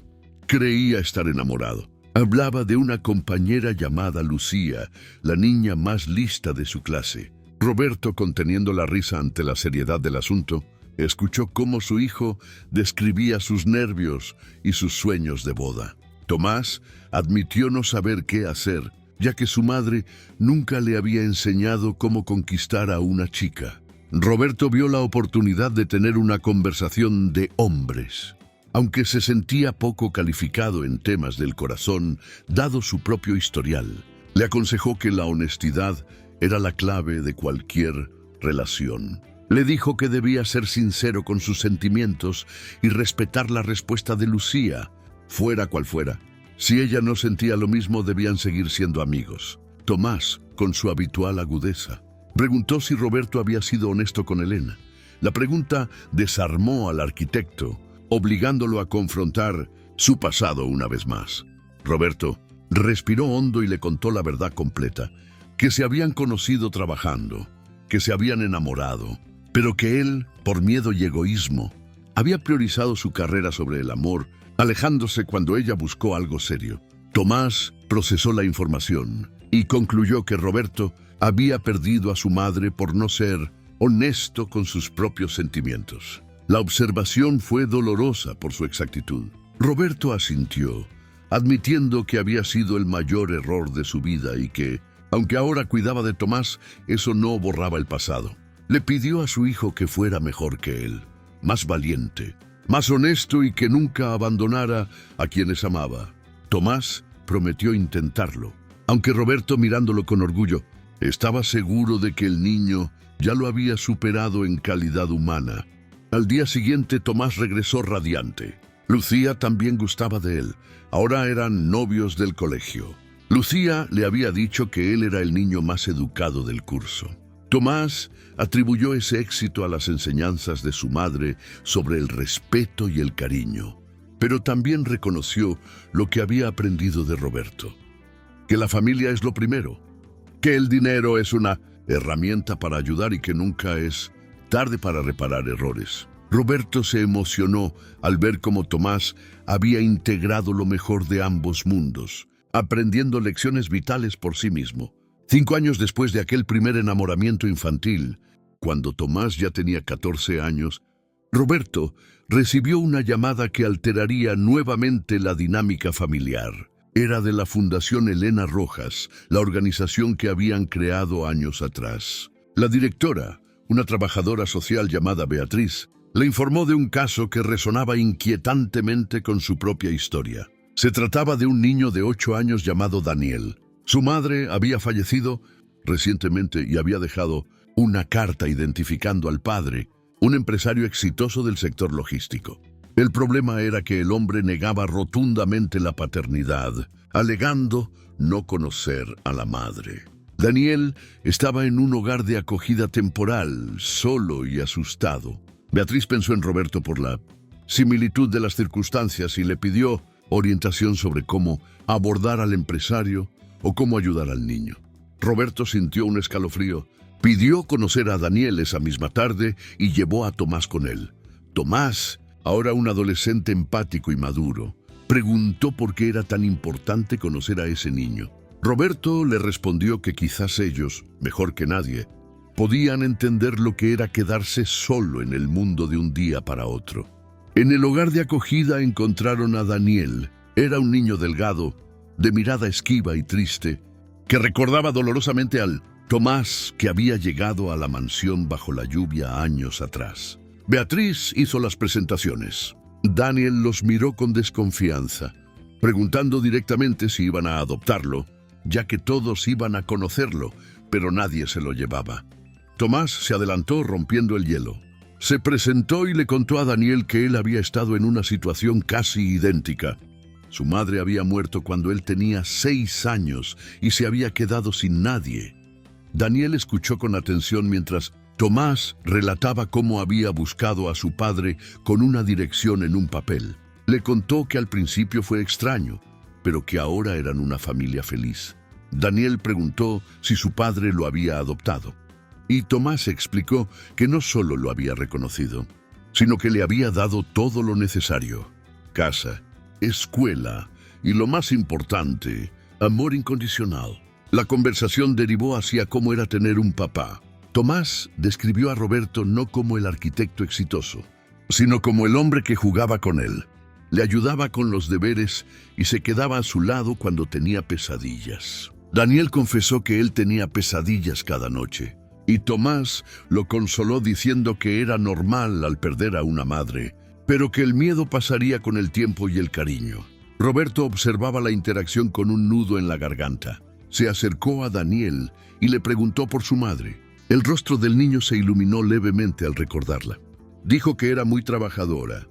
A: Creía estar enamorado. Hablaba de una compañera llamada Lucía, la niña más lista de su clase. Roberto, conteniendo la risa ante la seriedad del asunto, escuchó cómo su hijo describía sus nervios y sus sueños de boda. Tomás admitió no saber qué hacer, ya que su madre nunca le había enseñado cómo conquistar a una chica. Roberto vio la oportunidad de tener una conversación de hombres. Aunque se sentía poco calificado en temas del corazón, dado su propio historial, le aconsejó que la honestidad era la clave de cualquier relación. Le dijo que debía ser sincero con sus sentimientos y respetar la respuesta de Lucía, fuera cual fuera. Si ella no sentía lo mismo, debían seguir siendo amigos. Tomás, con su habitual agudeza, preguntó si Roberto había sido honesto con Elena. La pregunta desarmó al arquitecto, obligándolo a confrontar su pasado una vez más. Roberto respiró hondo y le contó la verdad completa, que se habían conocido trabajando, que se habían enamorado, pero que él, por miedo y egoísmo, había priorizado su carrera sobre el amor, alejándose cuando ella buscó algo serio. Tomás procesó la información y concluyó que Roberto había perdido a su madre por no ser honesto con sus propios sentimientos. La observación fue dolorosa por su exactitud. Roberto asintió, admitiendo que había sido el mayor error de su vida y que, aunque ahora cuidaba de Tomás, eso no borraba el pasado. Le pidió a su hijo que fuera mejor que él, más valiente, más honesto y que nunca abandonara a quienes amaba. Tomás prometió intentarlo, aunque Roberto, mirándolo con orgullo, estaba seguro de que el niño ya lo había superado en calidad humana. Al día siguiente, Tomás regresó radiante. Lucía también gustaba de él. Ahora eran novios del colegio. Lucía le había dicho que él era el niño más educado del curso. Tomás atribuyó ese éxito a las enseñanzas de su madre sobre el respeto y el cariño, pero también reconoció lo que había aprendido de Roberto, que la familia es lo primero, que el dinero es una herramienta para ayudar y que nunca es tarde para reparar errores. Roberto se emocionó al ver cómo Tomás había integrado lo mejor de ambos mundos, aprendiendo lecciones vitales por sí mismo. 5 años después de aquel primer enamoramiento infantil, cuando Tomás ya tenía 14 años, Roberto recibió una llamada que alteraría nuevamente la dinámica familiar. Era de la Fundación Elena Rojas, la organización que habían creado años atrás. La directora, una trabajadora social llamada Beatriz, le informó de un caso que resonaba inquietantemente con su propia historia. Se trataba de un niño de 8 años llamado Daniel. Su madre había fallecido recientemente y había dejado una carta identificando al padre, un empresario exitoso del sector logístico. El problema era que el hombre negaba rotundamente la paternidad, alegando no conocer a la madre. Daniel estaba en un hogar de acogida temporal, solo y asustado. Beatriz pensó en Roberto por la similitud de las circunstancias y le pidió orientación sobre cómo abordar al empresario o cómo ayudar al niño. Roberto sintió un escalofrío. Pidió conocer a Daniel esa misma tarde y llevó a Tomás con él. Tomás, ahora un adolescente empático y maduro, preguntó por qué era tan importante conocer a ese niño. Roberto le respondió que quizás ellos, mejor que nadie, podían entender lo que era quedarse solo en el mundo de un día para otro. En el hogar de acogida encontraron a Daniel. Era un niño delgado, de mirada esquiva y triste, que recordaba dolorosamente al Tomás que había llegado a la mansión bajo la lluvia años atrás. Beatriz hizo las presentaciones. Daniel los miró con desconfianza, preguntando directamente si iban a adoptarlo, ya que todos iban a conocerlo, pero nadie se lo llevaba. Tomás se adelantó rompiendo el hielo. Se presentó y le contó a Daniel que él había estado en una situación casi idéntica. Su madre había muerto cuando él tenía 6 años y se había quedado sin nadie. Daniel escuchó con atención mientras Tomás relataba cómo había buscado a su padre con una dirección en un papel. Le contó que al principio fue extraño, pero que ahora eran una familia feliz. Daniel preguntó si su padre lo había adoptado. Y Tomás explicó que no solo lo había reconocido, sino que le había dado todo lo necesario: casa, escuela y, lo más importante, amor incondicional. La conversación derivó hacia cómo era tener un papá. Tomás describió a Roberto no como el arquitecto exitoso, sino como el hombre que jugaba con él. Le ayudaba con los deberes y se quedaba a su lado cuando tenía pesadillas. Daniel confesó que él tenía pesadillas cada noche, y Tomás lo consoló diciendo que era normal al perder a una madre, pero que el miedo pasaría con el tiempo y el cariño. Roberto observaba la interacción con un nudo en la garganta. Se acercó a Daniel y le preguntó por su madre. El rostro del niño se iluminó levemente al recordarla. Dijo que era muy trabajadora,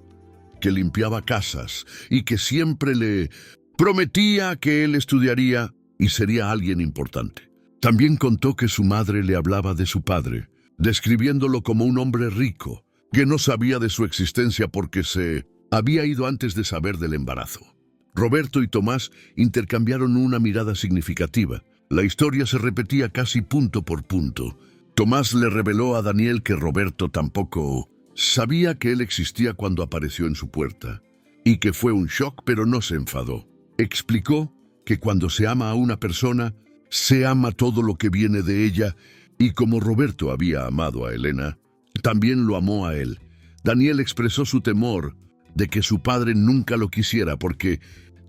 A: que limpiaba casas y que siempre le prometía que él estudiaría y sería alguien importante. También contó que su madre le hablaba de su padre, describiéndolo como un hombre rico, que no sabía de su existencia porque se había ido antes de saber del embarazo. Roberto y Tomás intercambiaron una mirada significativa. La historia se repetía casi punto por punto. Tomás le reveló a Daniel que Roberto tampoco sabía que él existía cuando apareció en su puerta, y que fue un shock, pero no se enfadó. Explicó que cuando se ama a una persona, se ama todo lo que viene de ella, y como Roberto había amado a Elena, también lo amó a él. Daniel expresó su temor de que su padre nunca lo quisiera porque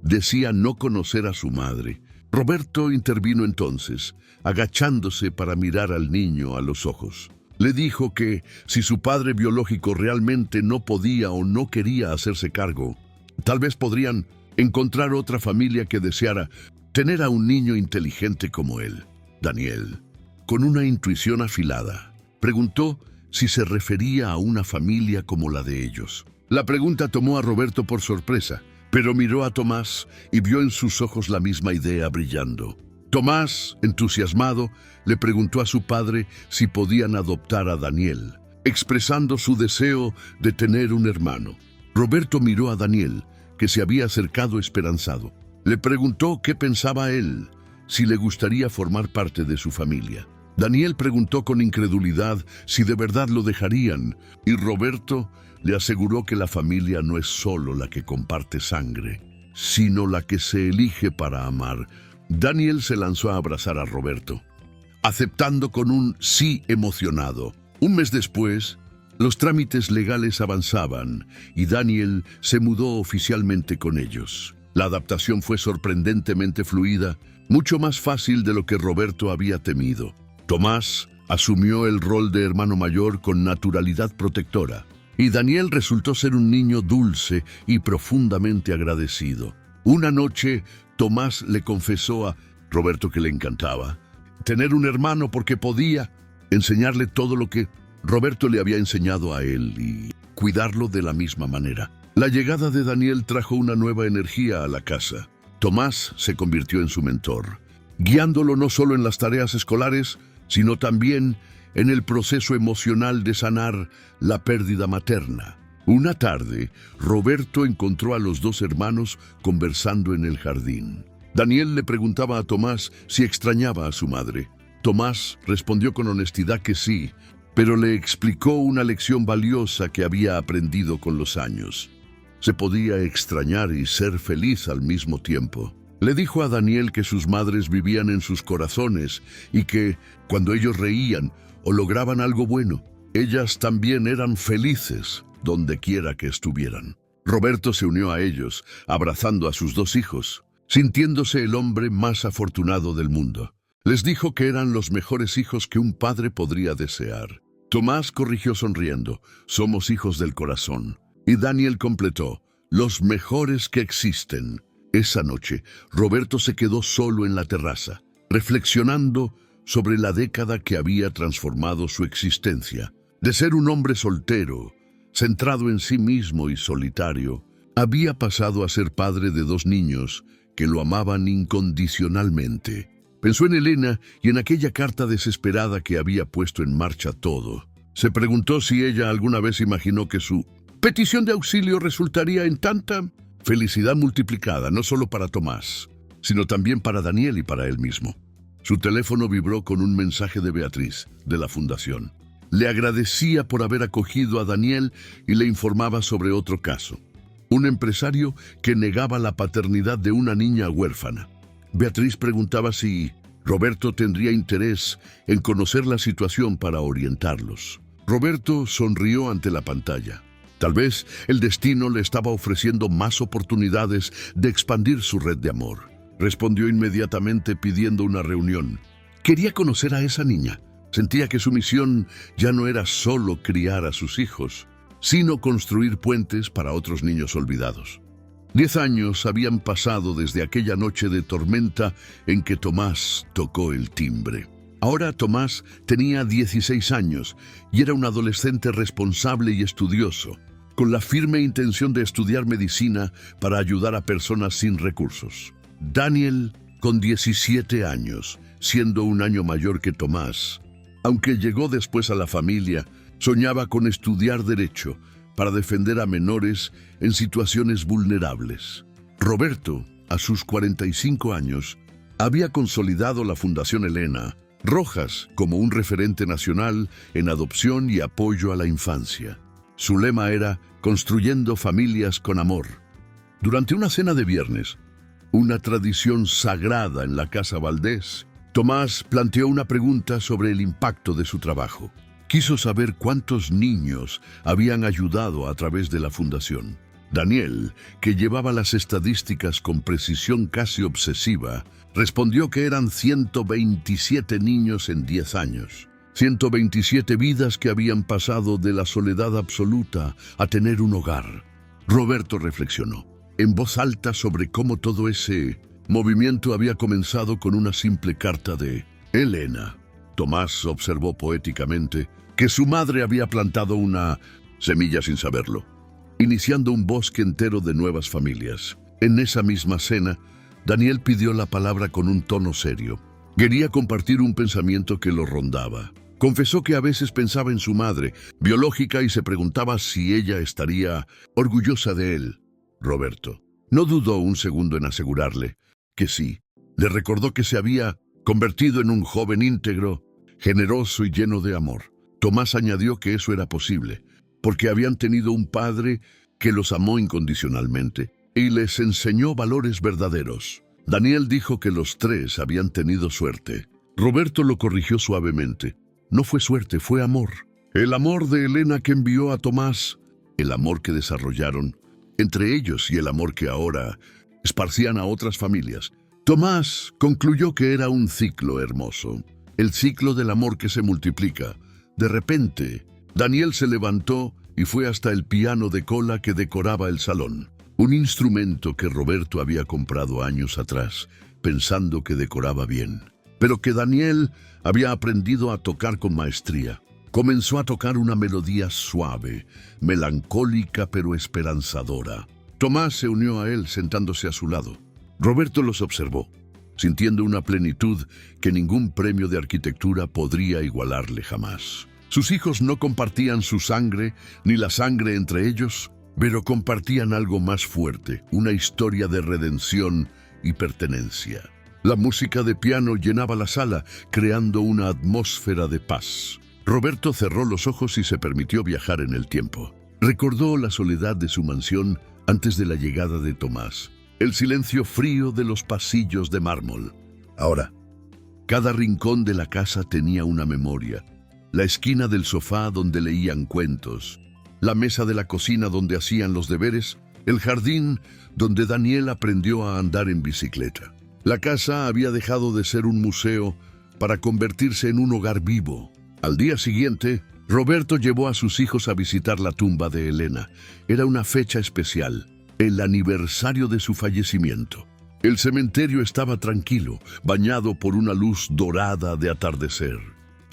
A: decía no conocer a su madre. Roberto intervino entonces, agachándose para mirar al niño a los ojos. Le dijo que si su padre biológico realmente no podía o no quería hacerse cargo, tal vez podrían encontrar otra familia que deseara tener a un niño inteligente como él. Daniel, con una intuición afilada, preguntó si se refería a una familia como la de ellos. La pregunta tomó a Roberto por sorpresa, pero miró a Tomás y vio en sus ojos la misma idea brillando. Tomás, entusiasmado, le preguntó a su padre si podían adoptar a Daniel, expresando su deseo de tener un hermano. Roberto miró a Daniel, que se había acercado esperanzado. Le preguntó qué pensaba él, si le gustaría formar parte de su familia. Daniel preguntó con incredulidad si de verdad lo dejarían, y Roberto le aseguró que la familia no es solo la que comparte sangre, sino la que se elige para amar. Daniel se lanzó a abrazar a Roberto, aceptando con un sí emocionado. Un mes después, los trámites legales avanzaban y Daniel se mudó oficialmente con ellos. La adaptación fue sorprendentemente fluida, mucho más fácil de lo que Roberto había temido. Tomás asumió el rol de hermano mayor con naturalidad protectora, y Daniel resultó ser un niño dulce y profundamente agradecido. Una noche, Tomás le confesó a Roberto que le encantaba tener un hermano porque podía enseñarle todo lo que Roberto le había enseñado a él y cuidarlo de la misma manera. La llegada de Daniel trajo una nueva energía a la casa. Tomás se convirtió en su mentor, guiándolo no solo en las tareas escolares, sino también en el proceso emocional de sanar la pérdida materna. Una tarde, Roberto encontró a los dos hermanos conversando en el jardín. Daniel le preguntaba a Tomás si extrañaba a su madre. Tomás respondió con honestidad que sí, pero le explicó una lección valiosa que había aprendido con los años. Se podía extrañar y ser feliz al mismo tiempo. Le dijo a Daniel que sus madres vivían en sus corazones y que, cuando ellos reían o lograban algo bueno, ellas también eran felices. donde quiera que estuvieran. Roberto se unió a ellos, abrazando a sus dos hijos, sintiéndose el hombre más afortunado del mundo. Les dijo que eran los mejores hijos que un padre podría desear. Tomás corrigió sonriendo: somos hijos del corazón. Y Daniel completó: los mejores que existen. Esa noche, Roberto se quedó solo en la terraza, reflexionando sobre la década que había transformado su existencia. De ser un hombre soltero, centrado en sí mismo y solitario, había pasado a ser padre de dos niños que lo amaban incondicionalmente. Pensó en Elena y en aquella carta desesperada que había puesto en marcha todo. Se preguntó si ella alguna vez imaginó que su petición de auxilio resultaría en tanta felicidad multiplicada, no solo para Tomás, sino también para Daniel y para él mismo. Su teléfono vibró con un mensaje de Beatriz, de la fundación. Le agradecía por haber acogido a Daniel y le informaba sobre otro caso: un empresario que negaba la paternidad de una niña huérfana. Beatriz preguntaba si Roberto tendría interés en conocer la situación para orientarlos. Roberto sonrió ante la pantalla. Tal vez el destino le estaba ofreciendo más oportunidades de expandir su red de amor. Respondió inmediatamente pidiendo una reunión. Quería conocer a esa niña. Sentía que su misión ya no era solo criar a sus hijos, sino construir puentes para otros niños olvidados. 10 años habían pasado desde aquella noche de tormenta en que Tomás tocó el timbre. Ahora Tomás tenía 16 años y era un adolescente responsable y estudioso, con la firme intención de estudiar medicina para ayudar a personas sin recursos. Daniel, con 17 años, siendo un año mayor que Tomás, aunque llegó después a la familia, soñaba con estudiar Derecho para defender a menores en situaciones vulnerables. Roberto, a sus 45 años, había consolidado la Fundación Elena Rojas como un referente nacional en adopción y apoyo a la infancia. Su lema era: construyendo familias con amor. Durante una cena de viernes, una tradición sagrada en la Casa Valdés, Tomás planteó una pregunta sobre el impacto de su trabajo. Quiso saber cuántos niños habían ayudado a través de la fundación. Daniel, que llevaba las estadísticas con precisión casi obsesiva, respondió que eran 127 niños en 10 años. 127 vidas que habían pasado de la soledad absoluta a tener un hogar. Roberto reflexionó en voz alta sobre cómo todo ese movimiento había comenzado con una simple carta de Elena. Tomás observó poéticamente que su madre había plantado una semilla sin saberlo, iniciando un bosque entero de nuevas familias. En esa misma cena, Daniel pidió la palabra con un tono serio. Quería compartir un pensamiento que lo rondaba. Confesó que a veces pensaba en su madre biológica y se preguntaba si ella estaría orgullosa de él. Roberto no dudó un segundo en asegurarle que sí. Le recordó que se había convertido en un joven íntegro, generoso y lleno de amor. Tomás añadió que eso era posible, porque habían tenido un padre que los amó incondicionalmente y les enseñó valores verdaderos. Daniel dijo que los tres habían tenido suerte. Roberto lo corrigió suavemente. No fue suerte, fue amor. El amor de Elena que envió a Tomás, el amor que desarrollaron entre ellos y el amor que ahora esparcían a otras familias. Tomás concluyó que era un ciclo hermoso, el ciclo del amor que se multiplica. De repente, Daniel se levantó y fue hasta el piano de cola que decoraba el salón, un instrumento que Roberto había comprado años atrás, pensando que decoraba bien, pero que Daniel había aprendido a tocar con maestría. Comenzó a tocar una melodía suave, melancólica pero esperanzadora. Tomás se unió a él sentándose a su lado. Roberto los observó, sintiendo una plenitud que ningún premio de arquitectura podría igualarle jamás. Sus hijos no compartían su sangre, ni la sangre entre ellos, pero compartían algo más fuerte, una historia de redención y pertenencia. La música de piano llenaba la sala, creando una atmósfera de paz. Roberto cerró los ojos y se permitió viajar en el tiempo. Recordó la soledad de su mansión antes de la llegada de Tomás, el silencio frío de los pasillos de mármol. Ahora, cada rincón de la casa tenía una memoria. La esquina del sofá donde leían cuentos, la mesa de la cocina donde hacían los deberes, el jardín donde Daniel aprendió a andar en bicicleta. La casa había dejado de ser un museo para convertirse en un hogar vivo. Al día siguiente, Roberto llevó a sus hijos a visitar la tumba de Elena. Era una fecha especial, el aniversario de su fallecimiento. El cementerio estaba tranquilo, bañado por una luz dorada de atardecer.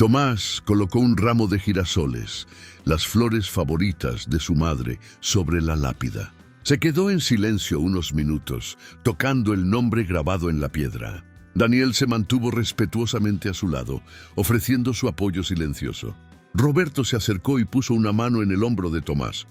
A: Tomás colocó un ramo de girasoles, las flores favoritas de su madre, sobre la lápida. Se quedó en silencio unos minutos, tocando el nombre grabado en la piedra. Daniel se mantuvo respetuosamente a su lado, ofreciendo su apoyo silencioso. Roberto se acercó y puso una mano en el hombro de Tomás.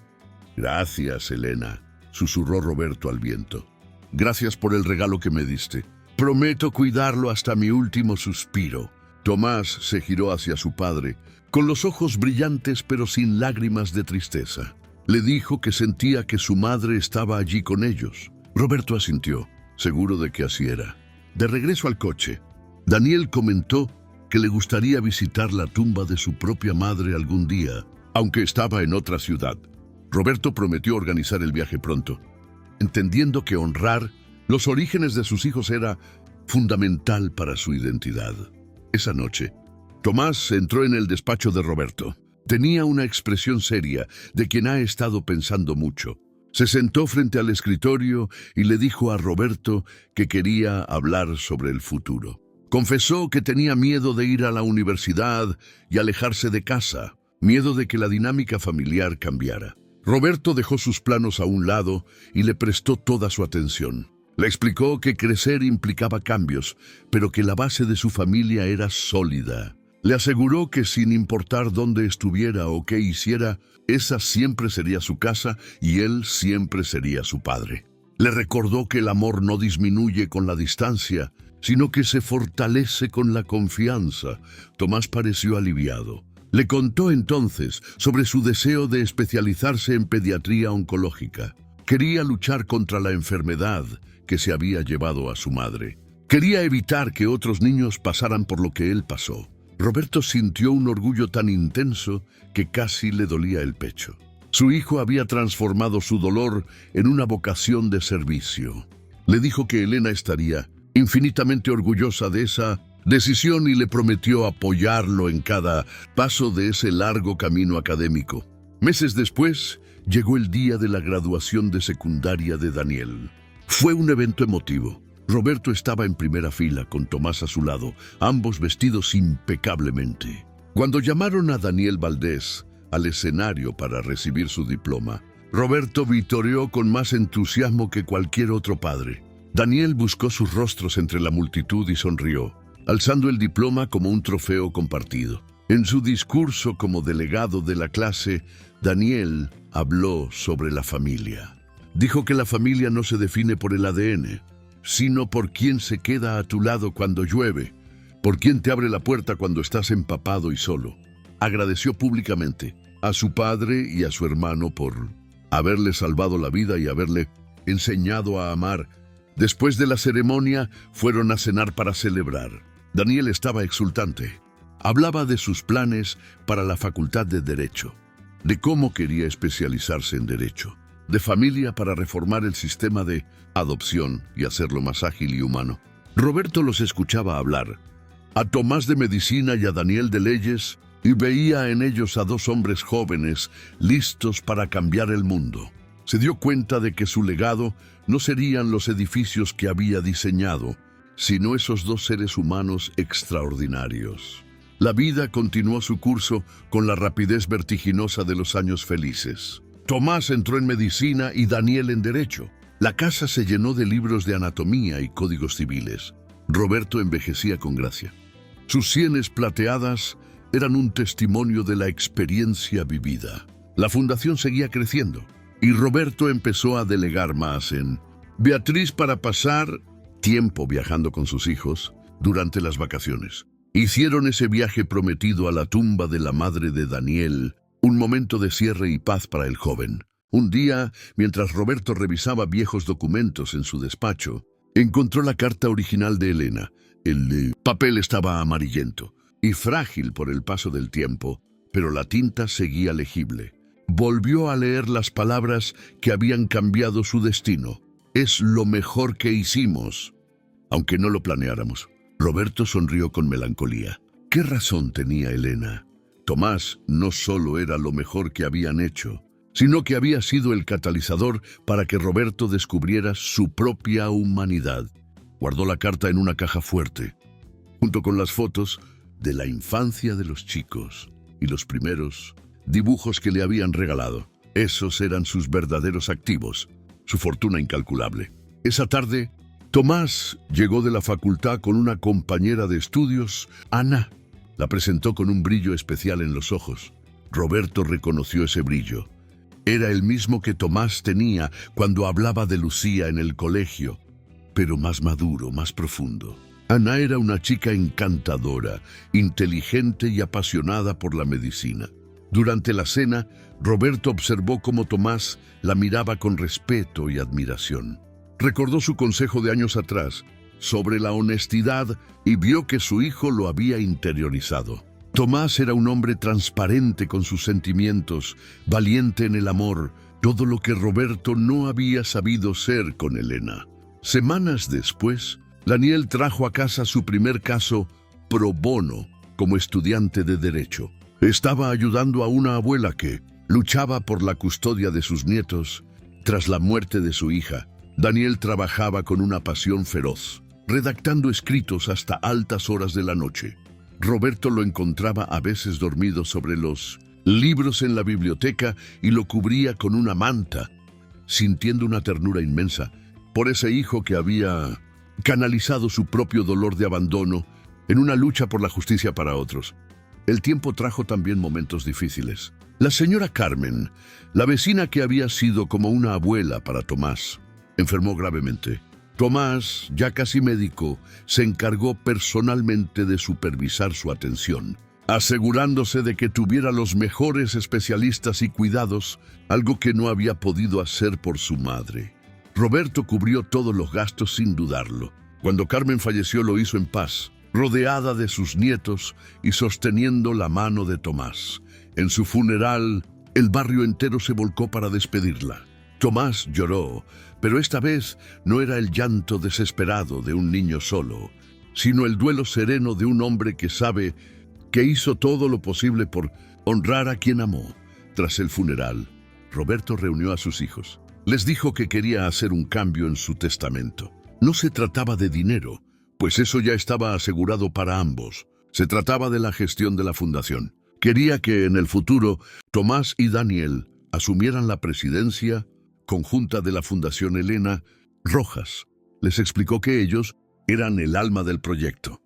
A: «Gracias, Elena», susurró Roberto al viento. «Gracias por el regalo que me diste. Prometo cuidarlo hasta mi último suspiro». Tomás se giró hacia su padre, con los ojos brillantes pero sin lágrimas de tristeza. Le dijo que sentía que su madre estaba allí con ellos. Roberto asintió, seguro de que así era. De regreso al coche, Daniel comentó que le gustaría visitar la tumba de su propia madre algún día, aunque estaba en otra ciudad. Roberto prometió organizar el viaje pronto, entendiendo que honrar los orígenes de sus hijos era fundamental para su identidad. Esa noche, Tomás entró en el despacho de Roberto. Tenía una expresión seria de quien ha estado pensando mucho. Se sentó frente al escritorio y le dijo a Roberto que quería hablar sobre el futuro. Confesó que tenía miedo de ir a la universidad y alejarse de casa, miedo de que la dinámica familiar cambiara. Roberto dejó sus planos a un lado y le prestó toda su atención. Le explicó que crecer implicaba cambios, pero que la base de su familia era sólida. Le aseguró que sin importar dónde estuviera o qué hiciera, esa siempre sería su casa y él siempre sería su padre. Le recordó que el amor no disminuye con la distancia, sino que se fortalece con la confianza. Tomás pareció aliviado. Le contó entonces sobre su deseo de especializarse en pediatría oncológica. Quería luchar contra la enfermedad que se había llevado a su madre. Quería evitar que otros niños pasaran por lo que él pasó. Roberto sintió un orgullo tan intenso que casi le dolía el pecho. Su hijo había transformado su dolor en una vocación de servicio. Le dijo que Elena estaría infinitamente orgullosa de esa decisión y le prometió apoyarlo en cada paso de ese largo camino académico. Meses después, llegó el día de la graduación de secundaria de Daniel. Fue un evento emotivo. Roberto estaba en primera fila con Tomás a su lado, ambos vestidos impecablemente. Cuando llamaron a Daniel Valdés al escenario para recibir su diploma, Roberto vitoreó con más entusiasmo que cualquier otro padre. Daniel buscó sus rostros entre la multitud y sonrió, alzando el diploma como un trofeo compartido. En su discurso como delegado de la clase, Daniel habló sobre la familia. Dijo que la familia no se define por el ADN, sino por quién se queda a tu lado cuando llueve, por quién te abre la puerta cuando estás empapado y solo. Agradeció públicamente a su padre y a su hermano por haberle salvado la vida y haberle enseñado a amar. Después de la ceremonia, fueron a cenar para celebrar. Daniel estaba exultante. Hablaba de sus planes para la Facultad de Derecho, de cómo quería especializarse en Derecho, de familia para reformar el sistema de adopción y hacerlo más ágil y humano. Roberto los escuchaba hablar, a Tomás de Medicina y a Daniel de Leyes, y veía en ellos a dos hombres jóvenes listos para cambiar el mundo. Se dio cuenta de que su legado no serían los edificios que había diseñado, sino esos dos seres humanos extraordinarios. La vida continuó su curso con la rapidez vertiginosa de los años felices. Tomás entró en medicina y Daniel en derecho. La casa se llenó de libros de anatomía y códigos civiles. Roberto envejecía con gracia. Sus sienes plateadas eran un testimonio de la experiencia vivida. La fundación seguía creciendo y Roberto empezó a delegar más en Beatriz para pasar tiempo viajando con sus hijos durante las vacaciones. Hicieron ese viaje prometido a la tumba de la madre de Daniel, un momento de cierre y paz para el joven. Un día, mientras Roberto revisaba viejos documentos en su despacho, encontró la carta original de Elena. El papel estaba amarillento y frágil por el paso del tiempo, pero la tinta seguía legible. Volvió a leer las palabras que habían cambiado su destino. Es lo mejor que hicimos, aunque no lo planeáramos. Roberto sonrió con melancolía. ¿Qué razón tenía Elena? Tomás no solo era lo mejor que habían hecho, sino que había sido el catalizador para que Roberto descubriera su propia humanidad. Guardó la carta en una caja fuerte, junto con las fotos de la infancia de los chicos y los primeros dibujos que le habían regalado. Esos eran sus verdaderos activos, su fortuna incalculable. Esa tarde, Tomás llegó de la facultad con una compañera de estudios, Ana. La presentó con un brillo especial en los ojos. Roberto reconoció ese brillo. Era el mismo que Tomás tenía cuando hablaba de Lucía en el colegio, pero más maduro, más profundo. Ana era una chica encantadora, inteligente y apasionada por la medicina. Durante la cena, Roberto observó cómo Tomás la miraba con respeto y admiración. Recordó su consejo de años atrás sobre la honestidad y vio que su hijo lo había interiorizado. Tomás era un hombre transparente con sus sentimientos, valiente en el amor, todo lo que Roberto no había sabido ser con Elena. Semanas después, Daniel trajo a casa su primer caso pro bono como estudiante de Derecho. Estaba ayudando a una abuela que luchaba por la custodia de sus nietos tras la muerte de su hija. Daniel trabajaba con una pasión feroz, redactando escritos hasta altas horas de la noche. Roberto lo encontraba a veces dormido sobre los libros en la biblioteca y lo cubría con una manta, sintiendo una ternura inmensa por ese hijo que había canalizado su propio dolor de abandono en una lucha por la justicia para otros. El tiempo trajo también momentos difíciles. La señora Carmen, la vecina que había sido como una abuela para Tomás, enfermó gravemente. Tomás, ya casi médico, se encargó personalmente de supervisar su atención, asegurándose de que tuviera los mejores especialistas y cuidados, algo que no había podido hacer por su madre. Roberto cubrió todos los gastos sin dudarlo. Cuando Carmen falleció lo hizo en paz, rodeada de sus nietos y sosteniendo la mano de Tomás. En su funeral, el barrio entero se volcó para despedirla. Tomás lloró, pero esta vez no era el llanto desesperado de un niño solo, sino el duelo sereno de un hombre que sabe que hizo todo lo posible por honrar a quien amó. Tras el funeral, Roberto reunió a sus hijos. Les dijo que quería hacer un cambio en su testamento. No se trataba de dinero, pues eso ya estaba asegurado para ambos. Se trataba de la gestión de la fundación. Quería que en el futuro Tomás y Daniel asumieran la presidencia conjunta de la Fundación Elena. Rojas les explicó que ellos eran el alma del proyecto,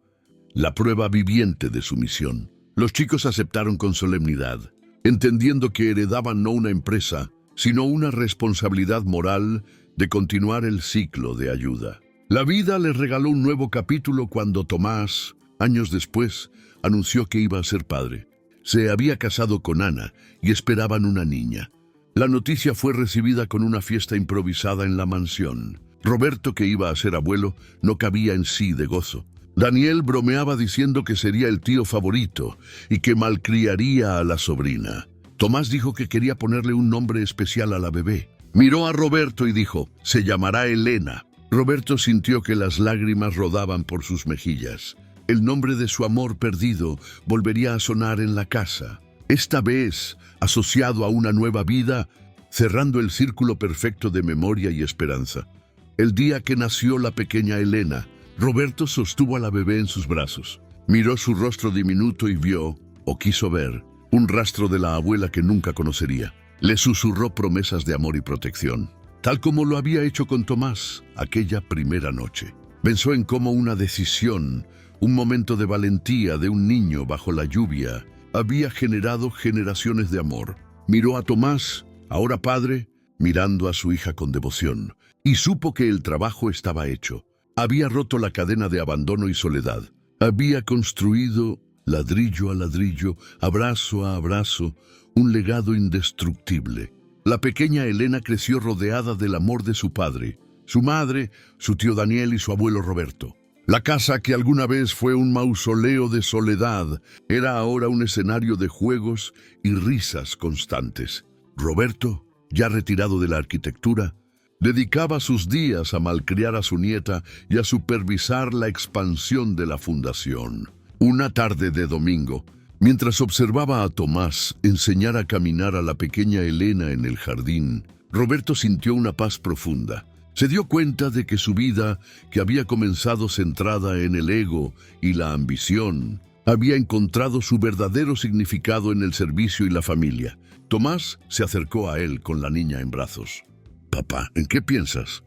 A: la prueba viviente de su misión. Los chicos aceptaron con solemnidad, entendiendo que heredaban no una empresa, sino una responsabilidad moral de continuar el ciclo de ayuda. La vida les regaló un nuevo capítulo cuando Tomás, años después, anunció que iba a ser padre. Se había casado con Ana y esperaban una niña. La noticia fue recibida con una fiesta improvisada en la mansión. Roberto, que iba a ser abuelo, no cabía en sí de gozo. Daniel bromeaba diciendo que sería el tío favorito y que malcriaría a la sobrina. Tomás dijo que quería ponerle un nombre especial a la bebé. Miró a Roberto y dijo, se llamará Elena. Roberto sintió que las lágrimas rodaban por sus mejillas. El nombre de su amor perdido volvería a sonar en la casa. Esta vez, asociado a una nueva vida, cerrando el círculo perfecto de memoria y esperanza. El día que nació la pequeña Elena, Roberto sostuvo a la bebé en sus brazos. Miró su rostro diminuto y vio, o quiso ver, un rastro de la abuela que nunca conocería. Le susurró promesas de amor y protección, tal como lo había hecho con Tomás aquella primera noche. Pensó en cómo una decisión, un momento de valentía de un niño bajo la lluvia, había generado generaciones de amor. Miró a Tomás, ahora padre, mirando a su hija con devoción, y supo que el trabajo estaba hecho. Había roto la cadena de abandono y soledad. Había construido, ladrillo a ladrillo, abrazo a abrazo, un legado indestructible. La pequeña Elena creció rodeada del amor de su padre, su madre, su tío Daniel y su abuelo Roberto. La casa que alguna vez fue un mausoleo de soledad era ahora un escenario de juegos y risas constantes. Roberto, ya retirado de la arquitectura, dedicaba sus días a malcriar a su nieta y a supervisar la expansión de la fundación. Una tarde de domingo, mientras observaba a Tomás enseñar a caminar a la pequeña Elena en el jardín, Roberto sintió una paz profunda. Se dio cuenta de que su vida, que había comenzado centrada en el ego y la ambición, había encontrado su verdadero significado en el servicio y la familia. Tomás se acercó a él con la niña en brazos. «Papá, ¿en qué piensas?»,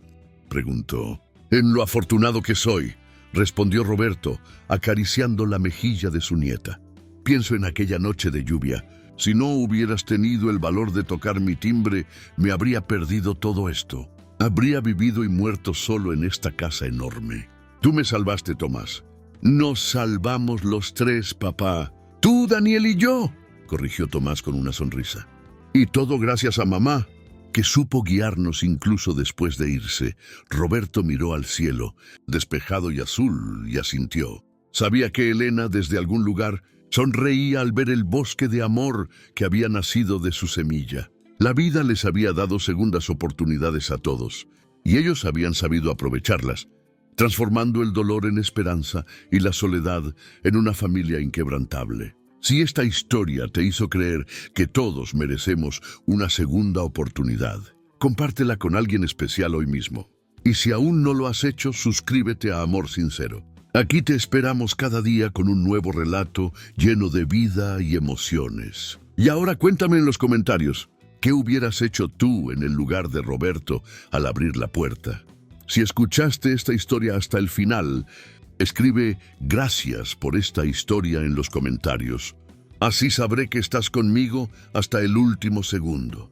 A: preguntó. «En lo afortunado que soy», respondió Roberto, acariciando la mejilla de su nieta. «Pienso en aquella noche de lluvia. Si no hubieras tenido el valor de tocar mi timbre, me habría perdido todo esto. Habría vivido y muerto solo en esta casa enorme. Tú me salvaste, Tomás». «Nos salvamos los tres, papá. Tú, Daniel y yo», corrigió Tomás con una sonrisa. «Y todo gracias a mamá, que supo guiarnos incluso después de irse». Roberto miró al cielo, despejado y azul, y asintió. Sabía que Elena, desde algún lugar, sonreía al ver el bosque de amor que había nacido de su semilla. La vida les había dado segundas oportunidades a todos, y ellos habían sabido aprovecharlas, transformando el dolor en esperanza y la soledad en una familia inquebrantable. Si esta historia te hizo creer que todos merecemos una segunda oportunidad, compártela con alguien especial hoy mismo. Y si aún no lo has hecho, suscríbete a Amor Sincero. Aquí te esperamos cada día con un nuevo relato lleno de vida y emociones. Y ahora cuéntame en los comentarios, ¿qué hubieras hecho tú en el lugar de Roberto al abrir la puerta? Si escuchaste esta historia hasta el final, escribe «Gracias por esta historia» en los comentarios. Así sabré que estás conmigo hasta el último segundo.